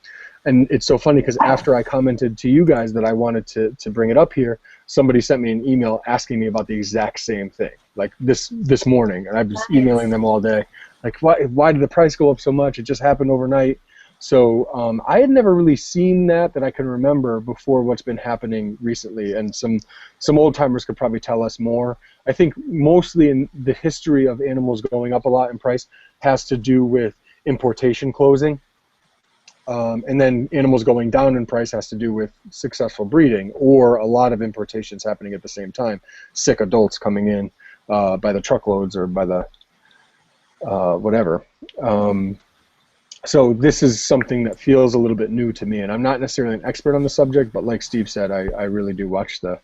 And it's so funny because after I commented to you guys that I wanted to bring it up here, somebody sent me an email asking me about the exact same thing, like this morning, and I was emailing them all day, like why did the price go up so much? It just happened overnight. So I had never really seen that I can remember before what's been happening recently, and some old timers could probably tell us more. I think mostly in the history of animals going up a lot in price has to do with importation closing. And then animals going down in price has to do with successful breeding, or a lot of importations happening at the same time. Sick adults coming in by the truckloads or by the whatever. So this is something that feels a little bit new to me, and I'm not necessarily an expert on the subject, but like Steve said, I really do watch the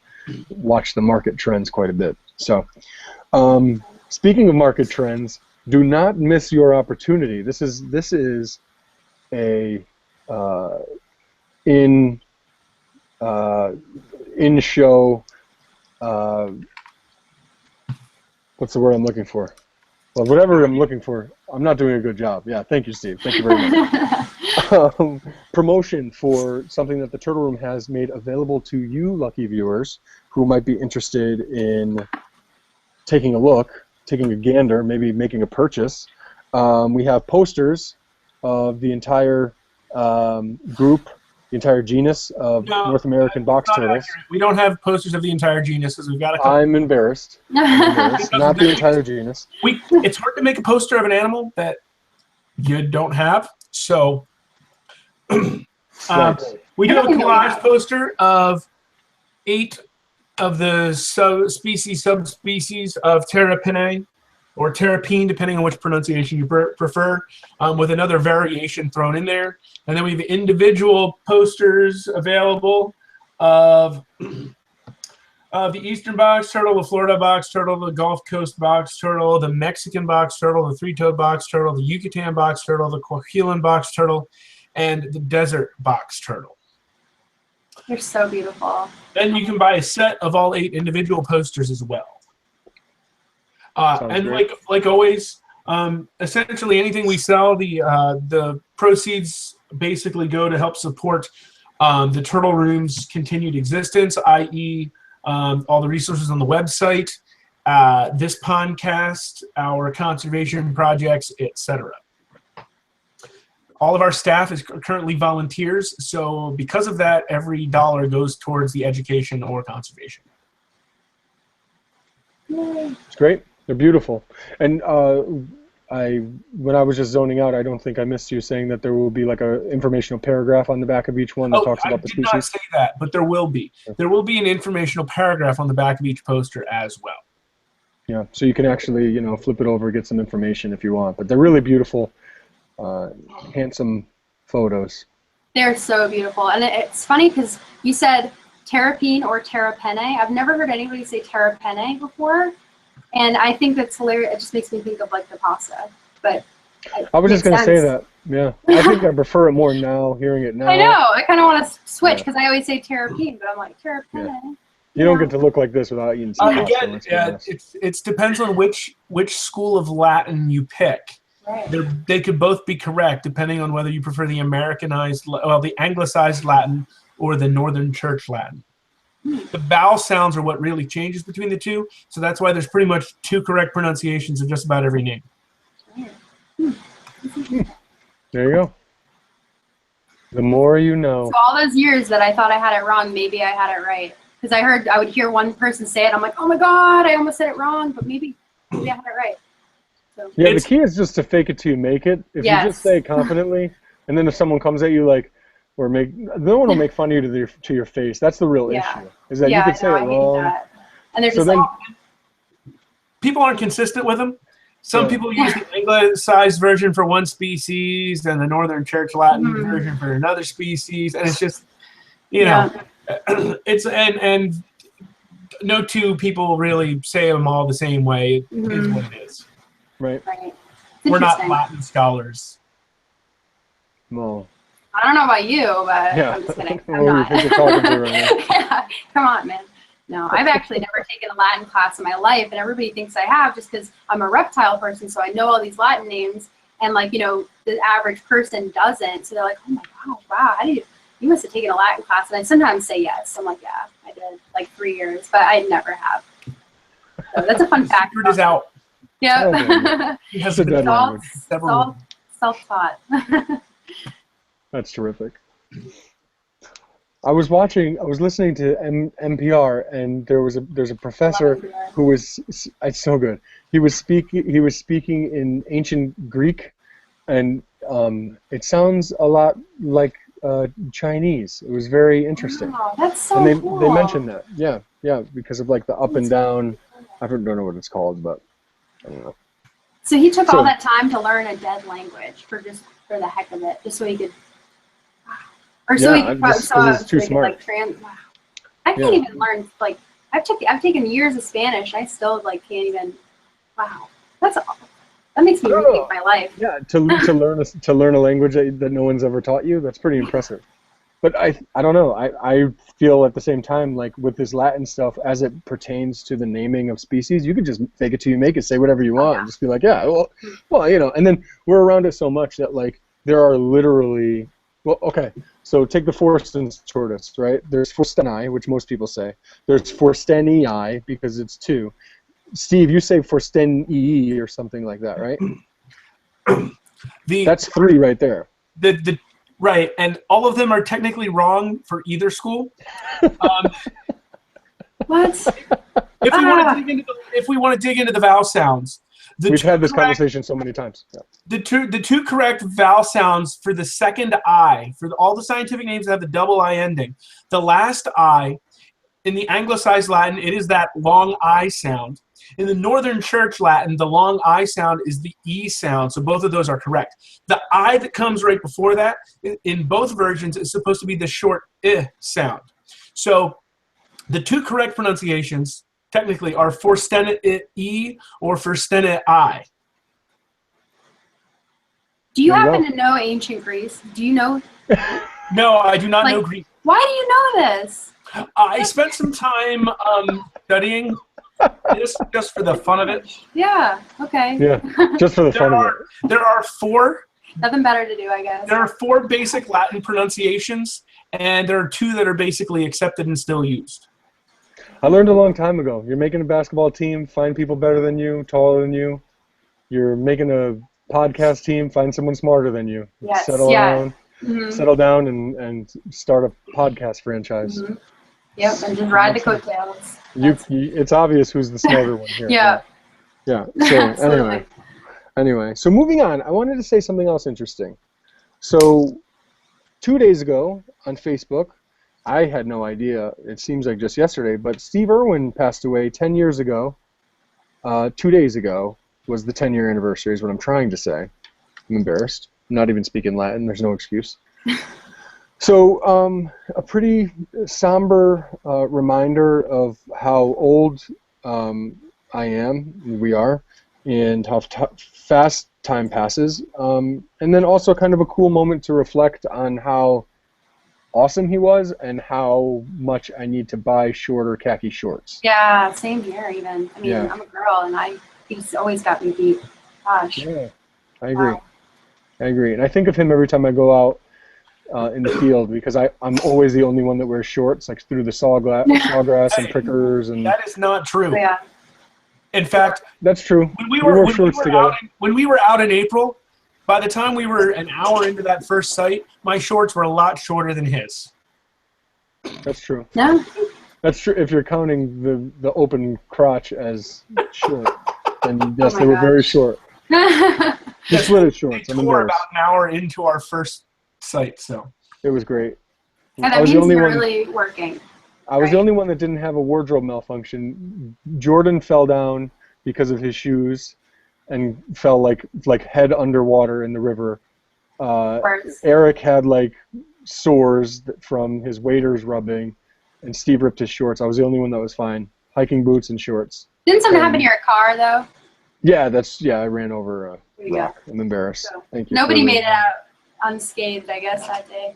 market trends quite a bit. So speaking of market trends, do not miss your opportunity. This is a in show, what's the word I'm looking for? Well, whatever I'm looking for, I'm not doing a good job. Yeah, thank you, Steve. Thank you very much. Promotion for something that the Turtle Room has made available to you, lucky viewers, who might be interested in taking a look, taking a gander, maybe making a purchase. We have posters of the entire group, the entire genus of North American box turtles. Accurate. We don't have posters of the entire genus because we've got a couple. I'm embarrassed. Not the entire genus. It's hard to make a poster of an animal that you don't have. So we do have a collage poster of 8 of the subspecies of Terrapene, or terrapene, depending on which pronunciation you prefer, with another variation thrown in there. And then we have individual posters available of the Eastern box turtle, the Florida box turtle, the Gulf Coast box turtle, the Mexican box turtle, the three-toed box turtle, the Yucatan box turtle, the Coahuilan box turtle, and the desert box turtle. They're so beautiful. Then you can buy a set of all 8 individual posters as well. And like always, essentially anything we sell, the proceeds basically go to help support the Turtle Room's continued existence, i.e. all the resources on the website, this Pondcast, our conservation projects, etc. All of our staff is currently volunteers, so because of that, every dollar goes towards the education or conservation. It's great. They're beautiful. And when I was just zoning out, I don't think I missed you saying that there will be like an informational paragraph on the back of each one that talks about the species. I did not say that, but there will be. There will be an informational paragraph on the back of each poster as well. Yeah, so you can actually, flip it over, get some information if you want. But they're really beautiful, handsome photos. They're so beautiful. And it's funny because you said terrapene or terrapene. I've never heard anybody say terrapene before. And I think that's hilarious. It just makes me think of like the pasta. But I was just going to say that. Yeah. I think I prefer it more now, hearing it now. I know. I kind of want to switch because I always say terrapene, but I'm like, terrapene. You don't get to look like this without eating some pasta. Again, it depends on which school of Latin you pick. Right. They could both be correct depending on whether you prefer the the anglicized Latin or the Northern Church Latin. The vowel sounds are what really changes between the two, so that's why there's pretty much 2 correct pronunciations of just about every name. There you go. The more you know. So all those years that I thought I had it wrong, maybe I had it right. Because I would hear one person say it, I'm like, oh my God, I almost said it wrong, but maybe I had it right. So. Yeah, the key is just to fake it till you make it. If you just say it confidently, and then if someone comes at you like, no one will make fun of you to your face. That's the real issue. Is that you could say it wrong. And they're just like, people aren't consistent with them. Some people use the anglicized version for one species and the Northern Church Latin version for another species, and it's just, you know, it's and no 2 people really say them all the same way. It is what it is. Right. We're not Latin scholars. No. I don't know about you, but I'm just kidding. I'm not. Yeah, come on, man. No, I've actually never taken a Latin class in my life, and everybody thinks I have just because I'm a reptile person, so I know all these Latin names, and like, you know, the average person doesn't. So they're like, oh my God, wow, you must have taken a Latin class. And I sometimes say yes. I'm like, yeah, I did, like 3 years, but I never have. So that's a fun fact. Secret is out. Yeah. He has a dead language. Self-taught. That's terrific. I was listening to NPR, and there's a professor who was, it's so good. He was speaking in ancient Greek, and it sounds a lot like Chinese. It was very interesting. Wow, that's so cool. They mentioned that. Yeah, because of like the up and down. I don't know what it's called, but I don't know. So he took all that time to learn a dead language for the heck of it, just so he could. Or so he could. It's too smart. I can't even learn. Like I've taken years of Spanish. And I still like can't even. Wow, that makes me rethink my life. Yeah, to learn a language that no one's ever taught you. That's pretty impressive. But I don't know. I feel at the same time, like with this Latin stuff, as it pertains to the naming of species, you could just fake it till you make it, say whatever you want, and just be like, yeah, well, you know. And then we're around it so much that like there are literally, well, okay. So take the Forsten's tortoise, right? There's Forsteni, which most people say. There's Forstenii because it's 2. Steve, you say Forstenii or something like that, right? That's 3 right there. Right, and all of them are technically wrong for either school. What? If we want to dig into the vowel sounds, we've had this conversation so many times. Yeah. The two correct vowel sounds for the second I, for all the scientific names that have the double I ending, the last I, in the anglicized Latin, it is that long I sound. In the Northern Church Latin, the long I sound is the E sound, so both of those are correct. The I that comes right before that, in both versions, is supposed to be the short I sound. So the 2 correct pronunciations, technically, are Forsteni or Forsteni. Do you happen to know ancient Greece? Do you know? No, I do not know Greek. Why do you know this? I spent some time studying just for the fun of it. Yeah, okay. Yeah, just for the fun of it. There are 4. Nothing better to do, I guess. There are 4 basic Latin pronunciations, and there are 2 that are basically accepted and still used. I learned a long time ago. You're making a basketball team, find people better than you, taller than you. You're making a podcast team, find someone smarter than you. Yes, settle down and start a podcast franchise. Mm-hmm. Yep, and just ride the coattails. It's obvious who's the smarter one here. Yeah. Yeah. So anyway, so moving on, I wanted to say something else interesting. So 2 days ago on Facebook, I had no idea, it seems like just yesterday, but Steve Irwin passed away 10 years ago. 2 days ago was the 10-year anniversary is what I'm trying to say. I'm embarrassed. I'm not even speaking Latin. There's no excuse. So a pretty somber reminder of how old we are, and how fast time passes. And then also kind of a cool moment to reflect on how awesome he was and how much I need to buy shorter khaki shorts. Yeah, same here even. I mean, Yeah. I'm a girl and he's always got me beat. Gosh. Yeah, I agree. Wow. I agree. And I think of him every time I go out in the field because I'm always the only one that wears shorts, like through the sawgrass and prickers. And that is not true. So, yeah. In fact, that's true. When we were out in April, by the time we were an hour into that first site, my shorts were a lot shorter than his. That's true. No. That's true. If you're counting the open crotch as short, then yes, Oh they were gosh. very short. The slitted shorts. We I'm tore embarrassed. about an hour into our first site, so. It was great. Yeah, I that was means the only you're one. really working. I was the right? only one that didn't have a wardrobe malfunction. Jordan fell down because of his shoes, and fell like head underwater in the river. Eric had like sores from his waders rubbing, and Steve ripped his shorts. I was the only one that was fine. Hiking boots and shorts. Didn't something happen to your car though? Yeah, I ran over a There you rock. go. I'm embarrassed. So, Thank you. nobody made it out unscathed, I guess, that day.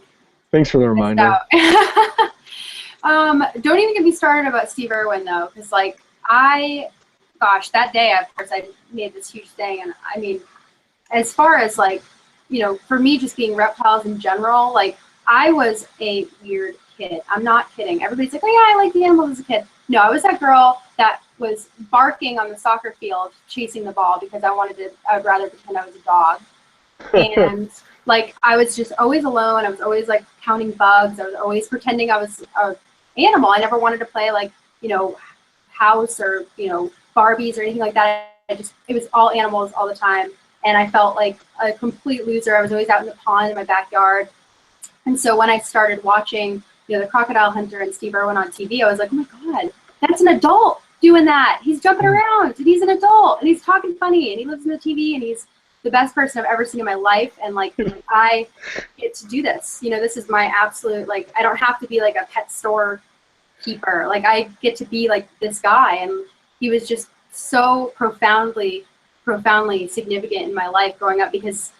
Thanks for the reminder. Don't even get me started about Steve Irwin though, because like gosh, that day of course I made this huge thing, and I mean, as far as like, you know, for me just being reptiles in general, like I was a weird kid. I'm not kidding. Everybody's like, oh yeah, I like the animals as a kid. No, I was that girl that was barking on the soccer field chasing the ball because I'd rather pretend I was a dog. And like I was just always alone. I was always like counting bugs. I was always pretending I was an animal. I never wanted to play like, you know, house or, you know, Barbies or anything like that. It was all animals all the time. And I felt like a complete loser. I was always out in the pond in my backyard. And so when I started watching, you know, the Crocodile Hunter and Steve Irwin on TV, I was like, oh my God, that's an adult doing that. He's jumping around and he's an adult and he's talking funny and he lives in the TV and he's the best person I've ever seen in my life. And like, I get to do this. You know, this is my absolute, like, I don't have to be like a pet store keeper. Like I get to be like this guy. And he was just so profoundly significant in my life growing up because,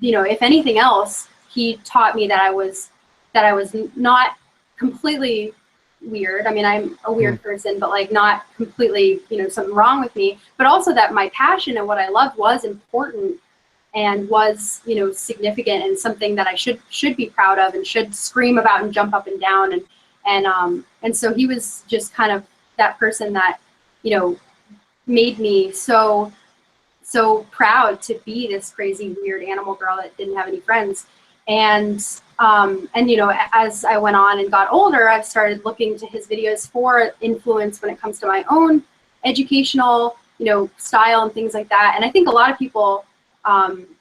you know, if anything else, he taught me that I was not completely weird. I mean, I'm a weird person, but like not completely, you know, something wrong with me, but also that my passion and what I loved was important and was, you know, significant and something that I should be proud of and should scream about and jump up and down. And so he was just kind of that person that, you know, made me so proud to be this crazy weird animal girl that didn't have any friends. And you know, as I went on and got older, I've started looking to his videos for influence when it comes to my own educational, you know, style and things like that. And I think a lot of people,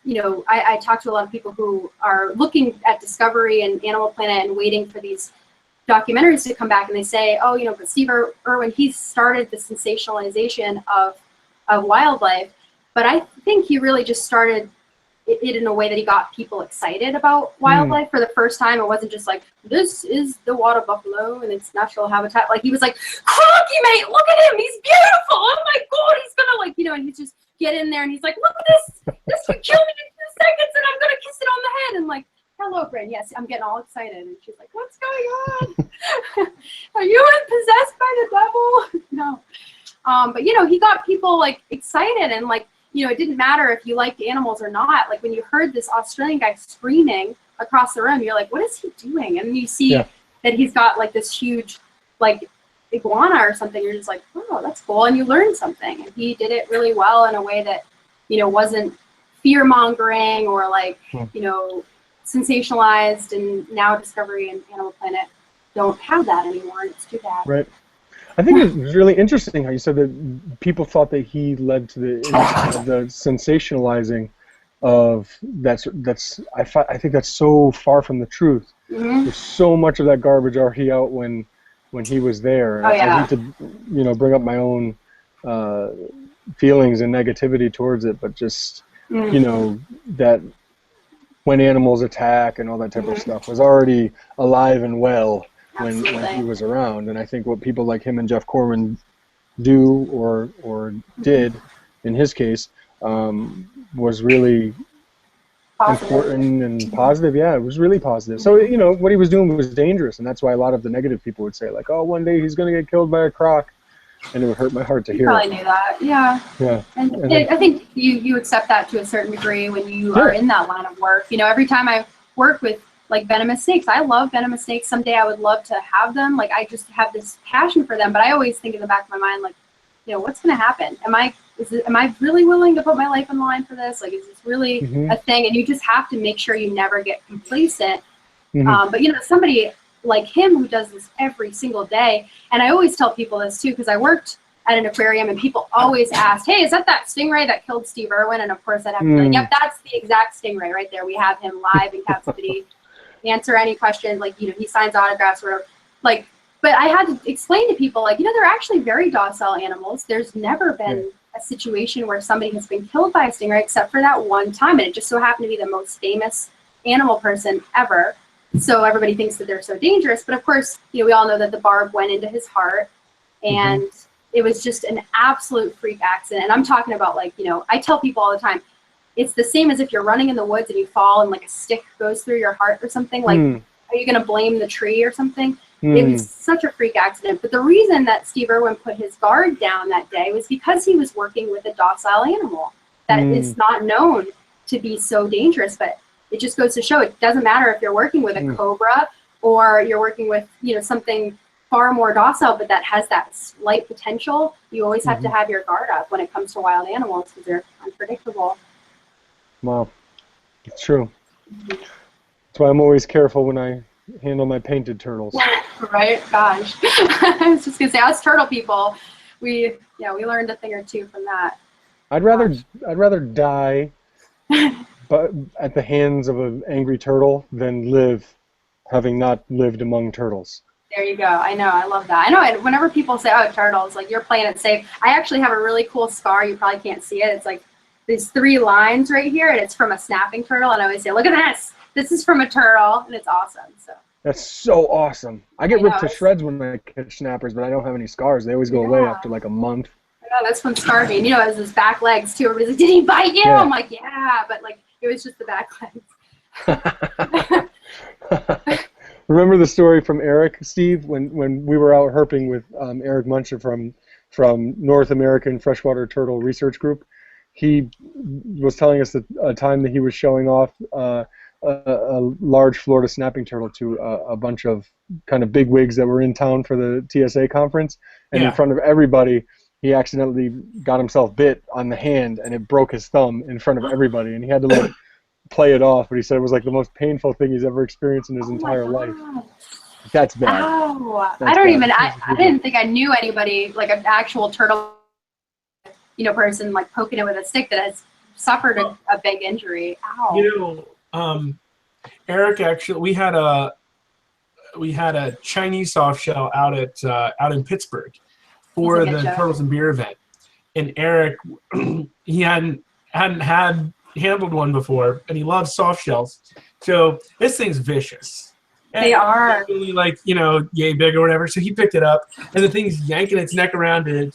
you know, I talk to a lot of people who are looking at Discovery and Animal Planet and waiting for these documentaries to come back, and they say, oh, you know, but Steve Irwin, he started the sensationalization of wildlife. But I think he really just started it in a way that he got people excited about wildlife for the first time. It wasn't just like, this is the water buffalo and its natural habitat. Like he was like, Crocky, mate, look at him, he's beautiful. Oh my God, he's gonna like, you know, and he's just get in there and he's like, look at this. This could kill me in 2 seconds and I'm gonna kiss it on the head. And like, hello, friend. Yes, I'm getting all excited. And she's like, what's going on? Are you possessed by the devil? No. But you know, he got people like excited and like, you know, it didn't matter if you liked animals or not. Like when you heard this Australian guy screaming across the room, you're like, what is he doing? And then you see that he's got like this huge, like iguana or something. You're just like, oh, that's cool. And you learn something. And he did it really well in a way that, you know, wasn't fear mongering or like, you know, sensationalized. And now Discovery and Animal Planet don't have that anymore. And it's too bad. Right. I think it was really interesting how you said that people thought that he led to the sensationalizing of that's I think that's so far from the truth. There's so much of that garbage already out when he was there. I hate to, you know, bring up my own feelings and negativity towards it, but just you know, that when animals attack and all that type of stuff was already alive and well when he was around. And I think what people like him and Jeff Corwin do or did in his case was really important and positive. Yeah, it was really positive. So, you know, what he was doing was dangerous, and that's why a lot of the negative people would say, like, oh, one day he's going to get killed by a croc, and it would hurt my heart to hear probably knew that, yeah. Yeah. And I think you accept that to a certain degree when you are in that line of work. You know, every time I work with, like, venomous snakes, I love venomous snakes. Someday I would love to have them. Like, I just have this passion for them, but I always think in the back of my mind, like, you know, what's going to happen? Am I really willing to put my life on the line for this? Like, is this really a thing? And you just have to make sure you never get complacent. But, you know, somebody like him who does this every single day, and I always tell people this too, because I worked at an aquarium and people always ask, hey, is that stingray that killed Steve Irwin? And of course I'd have to be like, yep, that's the exact stingray right there. We have him live in captivity, answer any questions, like, you know, he signs autographs or whatever. Like, but I had to explain to people, like, you know, they're actually very docile animals. There's never been a situation where somebody has been killed by a stingray except for that one time. And it just so happened to be the most famous animal person ever. So everybody thinks that they're so dangerous. But of course, you know, we all know that the barb went into his heart. And it was just an absolute freak accident. And I'm talking about, like, you know, I tell people all the time, it's the same as if you're running in the woods and you fall and, like, a stick goes through your heart or something. Like, are you going to blame the tree or something? It was such a freak accident. But the reason that Steve Irwin put his guard down that day was because he was working with a docile animal that is not known to be so dangerous. But it just goes to show it doesn't matter if you're working with a cobra or you're working with, you know, something far more docile, but that has that slight potential. You always have to have your guard up when it comes to wild animals because they're unpredictable. Wow, it's true. That's why I'm always careful when I handle my painted turtles. Right? Gosh. I was just gonna say, us turtle people, we learned a thing or two from that. I'd rather die but at the hands of an angry turtle than live having not lived among turtles. There you go. I know. I love that. I know. Whenever people say, oh, turtles, like, you're playing it safe, I actually have a really cool scar. You probably can't see it. It's like these 3 lines right here, and it's from a snapping turtle. And I always say, look at this. This is from a turtle, and it's awesome. So. That's so awesome. I get ripped to shreds when I catch snappers, but I don't have any scars. They always go away after like a month. I know, that's from starving. You know, it was his back legs, too. Everybody's like, did he bite you? Yeah. I'm like, yeah. But, like, it was just the back legs. Remember the story from Eric, Steve, when we were out herping with Eric Muncher from North American Freshwater Turtle Research Group? He was telling us that a time that he was showing off a large Florida snapping turtle to a bunch of kind of big wigs that were in town for the TSA conference, and in front of everybody, he accidentally got himself bit on the hand, and it broke his thumb in front of everybody, and he had to like play it off, but he said it was like the most painful thing he's ever experienced in his entire life. That's bad. Oh, I didn't think I knew anybody, like an actual turtle, you know, person, like poking it with a stick that has suffered a big injury. Ow. You know, Eric, actually, we had a Chinese soft shell out in Pittsburgh for the Turtles and Beer event, and Eric, he hadn't handled one before, and he loves soft shells. So this thing's vicious. And they are really, like, you know, yay big or whatever. So he picked it up, and the thing's yanking its neck around to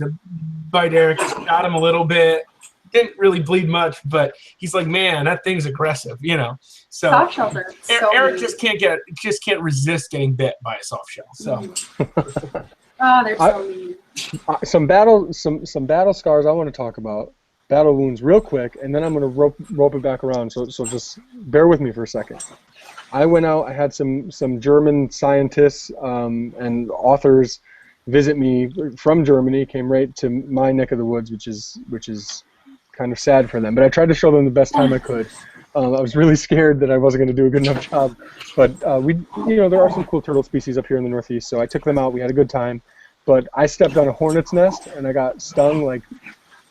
bite Eric. Got him a little bit. Didn't really bleed much, but he's like, man, that thing's aggressive, you know. So soft shells are so Eric mean. just can't resist getting bit by a soft shell. So oh, they're so mean. Some battle scars I want to talk about. Battle wounds real quick, and then I'm going to rope it back around, so just bear with me for a second. I went out, I had some German scientists and authors visit me from Germany, came right to my neck of the woods, which is kind of sad for them, but I tried to show them the best time I could. I was really scared that I wasn't going to do a good enough job, but there are some cool turtle species up here in the Northeast, so I took them out, we had a good time, but I stepped on a hornet's nest, and I got stung like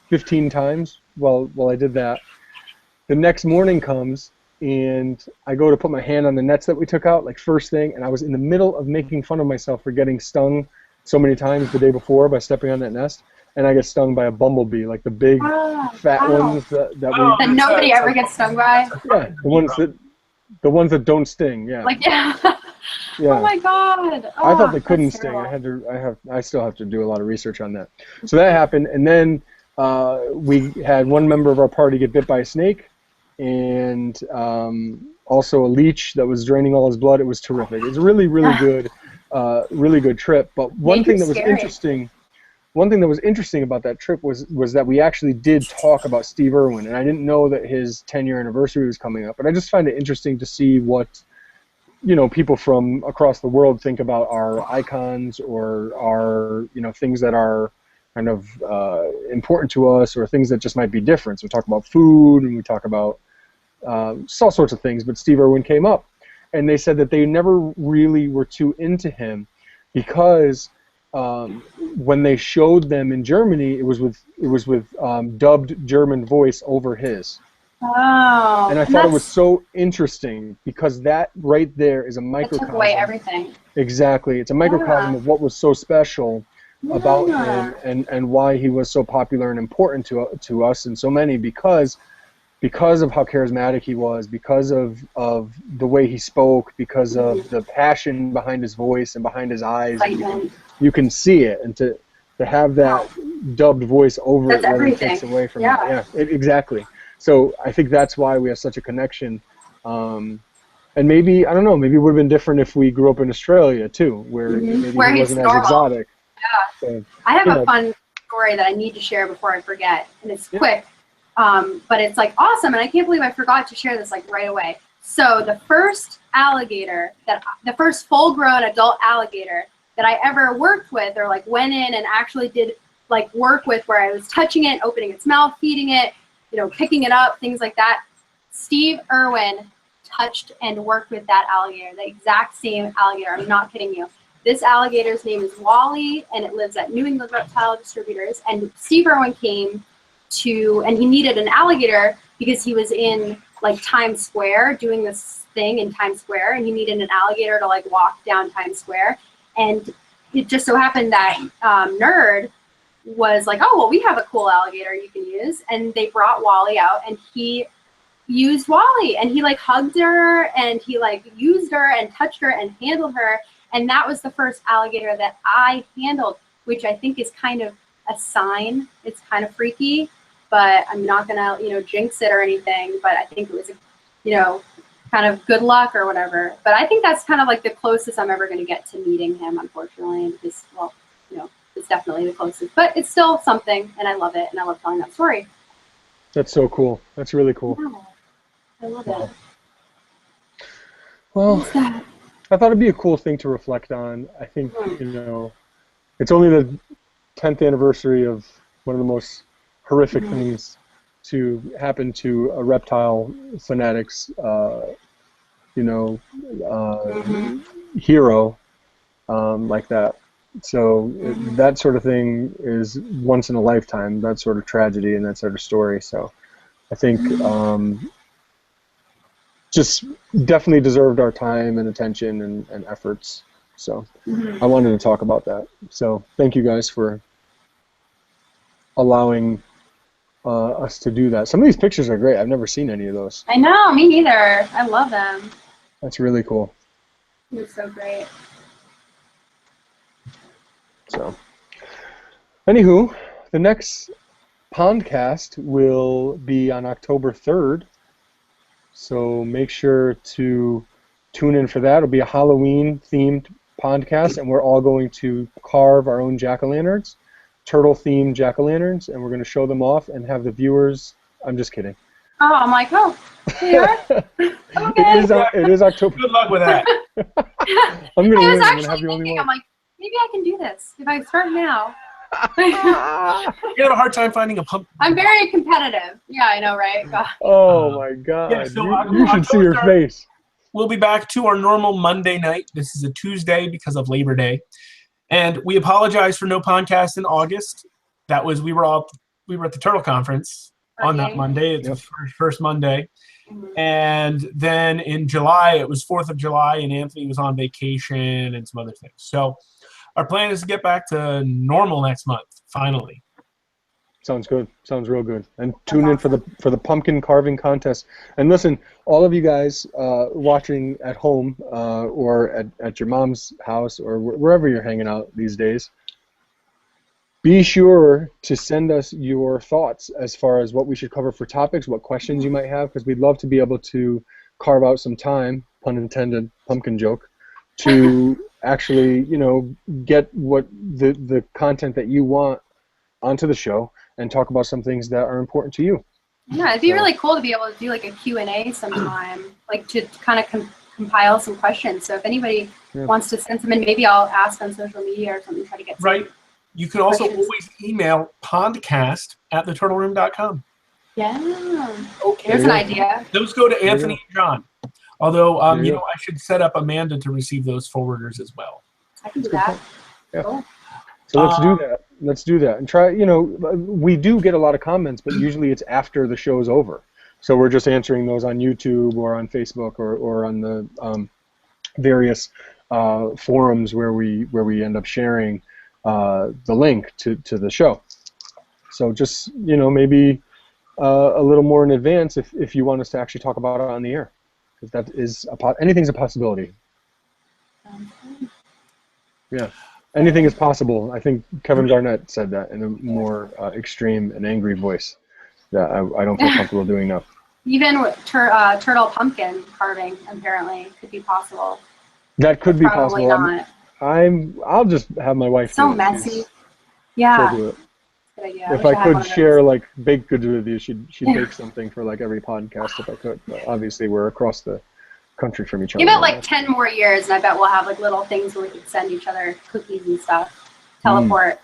15 times while I did that. The next morning comes, and I go to put my hand on the nets that we took out, like first thing, and I was in the middle of making fun of myself for getting stung so many times the day before by stepping on that nest, and I get stung by a bumblebee, like the big fat ones that nobody ever gets stung by. Yeah, the ones that don't sting. Yeah. Like yeah. Oh my God. I thought they couldn't sting. I still have to do a lot of research on that. So that happened, and then we had one member of our party get bit by a snake, and also a leech that was draining all his blood. It was terrific. It was a really, really good trip. But one thing that was interesting. One thing that was interesting about that trip was that we actually did talk about Steve Irwin, and I didn't know that his 10-year anniversary was coming up. But I just find it interesting to see what, you know, people from across the world think about our icons or our, you know, things that are kind of important to us, or things that just might be different. So we talk about food, and we talk about all sorts of things. But Steve Irwin came up, and they said that they never really were too into him because when they showed them in Germany, it was with dubbed German voice over his. Oh. And I thought it was so interesting because that right there is a microcosm. It took away everything. Exactly. It's a microcosm of what was so special about him and why he was so popular and important to us and so many, because of how charismatic he was, because of the way he spoke, because of the passion behind his voice and behind his eyes. You can see it, and to have that dubbed voice over it really takes away from it. Yeah, exactly. So I think that's why we have such a connection. And maybe, I don't know, maybe it would have been different if we grew up in Australia too, where maybe he wasn't as exotic. Yeah. So, I have a fun story that I need to share before I forget, and it's quick, but it's like awesome, and I can't believe I forgot to share this like right away. So the first the first full-grown adult alligator that I ever worked with, or like went in and actually did like work with, where I was touching it, opening its mouth, feeding it, you know, picking it up, things like that. Steve Irwin touched and worked with that alligator, the exact same alligator. I'm not kidding you. This alligator's name is Wally, and it lives at New England Reptile Distributors. And Steve Irwin came and he needed an alligator because he was in like Times Square doing this thing in Times Square, and he needed an alligator to like walk down Times Square. And it just so happened that Nerd was like, oh, well, we have a cool alligator you can use. And they brought Wally out, and he used Wally, and he like hugged her, and he like used her and touched her and handled her. And that was the first alligator that I handled, which I think is kind of a sign. It's kind of freaky, but I'm not gonna, you know, jinx it or anything. But I think it was, you know, kind of good luck or whatever. But I think that's kind of like the closest I'm ever going to get to meeting him, unfortunately, because, well, you know, it's definitely the closest. But it's still something, and I love it, and I love telling that story. That's so cool. That's really cool. Yeah, I love it. Well, I thought it'd be a cool thing to reflect on. I think, you know, it's only the 10th anniversary of one of the most horrific things to happen to a reptile fanatics, you know, hero like that. So that sort of thing is once in a lifetime, that sort of tragedy and that sort of story. So I think just definitely deserved our time and attention and efforts. So I wanted to talk about that. So thank you guys for allowing us to do that. Some of these pictures are great. I've never seen any of those. I know, me neither. I love them. That's really cool. They're so great. So, anywho, the next Pondcast will be on October 3rd. So make sure to tune in for that. It'll be a Halloween-themed Pondcast, and we're all going to carve our own jack-o'-lanterns, turtle-themed jack-o'-lanterns, and we're going to show them off and have the viewers. I'm just kidding. Oh, I'm like, oh, here. Okay. It is October. Good luck with that. I'm going to win. I I'm was going to have actually the only thinking, one. I'm like, maybe I can do this if I start now. You have a hard time finding a pump. I'm very competitive. Yeah, I know, right? God. Oh my God! Yeah, so you should see your face. We'll be back to our normal Monday night. This is a Tuesday because of Labor Day, and we apologize for no podcast in August. That was we were at the Turtle Conference on that Monday. It's the first Monday, and then in July it was 4th of July, and Anthony was on vacation and some other things. So our plan is to get back to normal next month. Finally. Sounds good. Sounds real good. And tune in for the pumpkin carving contest. And listen, all of you guys watching at home or at your mom's house or wherever you're hanging out these days, Be sure to send us your thoughts as far as what we should cover for topics, what questions you might have, because we'd love to be able to carve out some time, pun intended, pumpkin joke, to actually, get what the content that you want onto the show and talk about some things that are important to you. Yeah, it'd be really cool to be able to do like a Q&A sometime, like to kind of compile some questions. So if anybody wants to send some in, maybe I'll ask on social media or something, try to get some. Right. You can also always email pondcast@theturtleroom.com. Yeah. Okay. There's an idea. Those go to Anthony and John. Although, I should set up Amanda to receive those forwarders as well. I can do that. Yeah. Cool. So let's do that. Let's do that. And try, we do get a lot of comments, but usually it's after the show's over. So we're just answering those on YouTube or on Facebook or on the various forums where we end up sharing the link to the show. So just, maybe a little more in advance if you want us to actually talk about it on the air. Because that is anything's a possibility. Yeah, anything is possible. I think Kevin Garnett said that in a more extreme and angry voice that I don't feel comfortable doing now. Even with turtle pumpkin carving, apparently, could be possible. That could be Probably possible. Not. I'll just have my wife So do it. messy. Yeah. She'll do it. Good idea. If I could share like baked goods with you, she'd bake something for like every podcast if I could. But obviously, we're across the country from each other. Give it like 10 more years, and I bet we'll have like little things where we could send each other cookies and stuff. Teleport.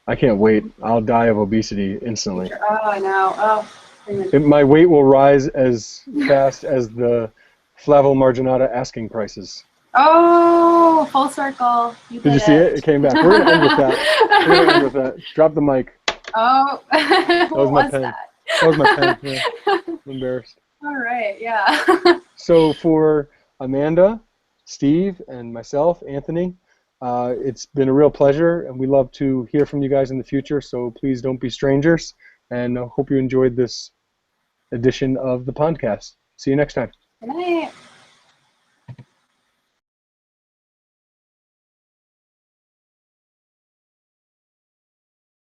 I can't wait. I'll die of obesity instantly. Oh, I know. Oh. My weight will rise as fast as the Flavo Marginata asking prices. Oh, full circle. Did you see it? It came back. We're going to end with that. Drop the mic. Oh, what was pen. that? That was my pen. Yeah. I'm embarrassed. All right, yeah. So for Amanda, Steve, and myself, Anthony, it's been a real pleasure, and we love to hear from you guys in the future, so please don't be strangers, and I hope you enjoyed this edition of the Pondcast. See you next time. Good night.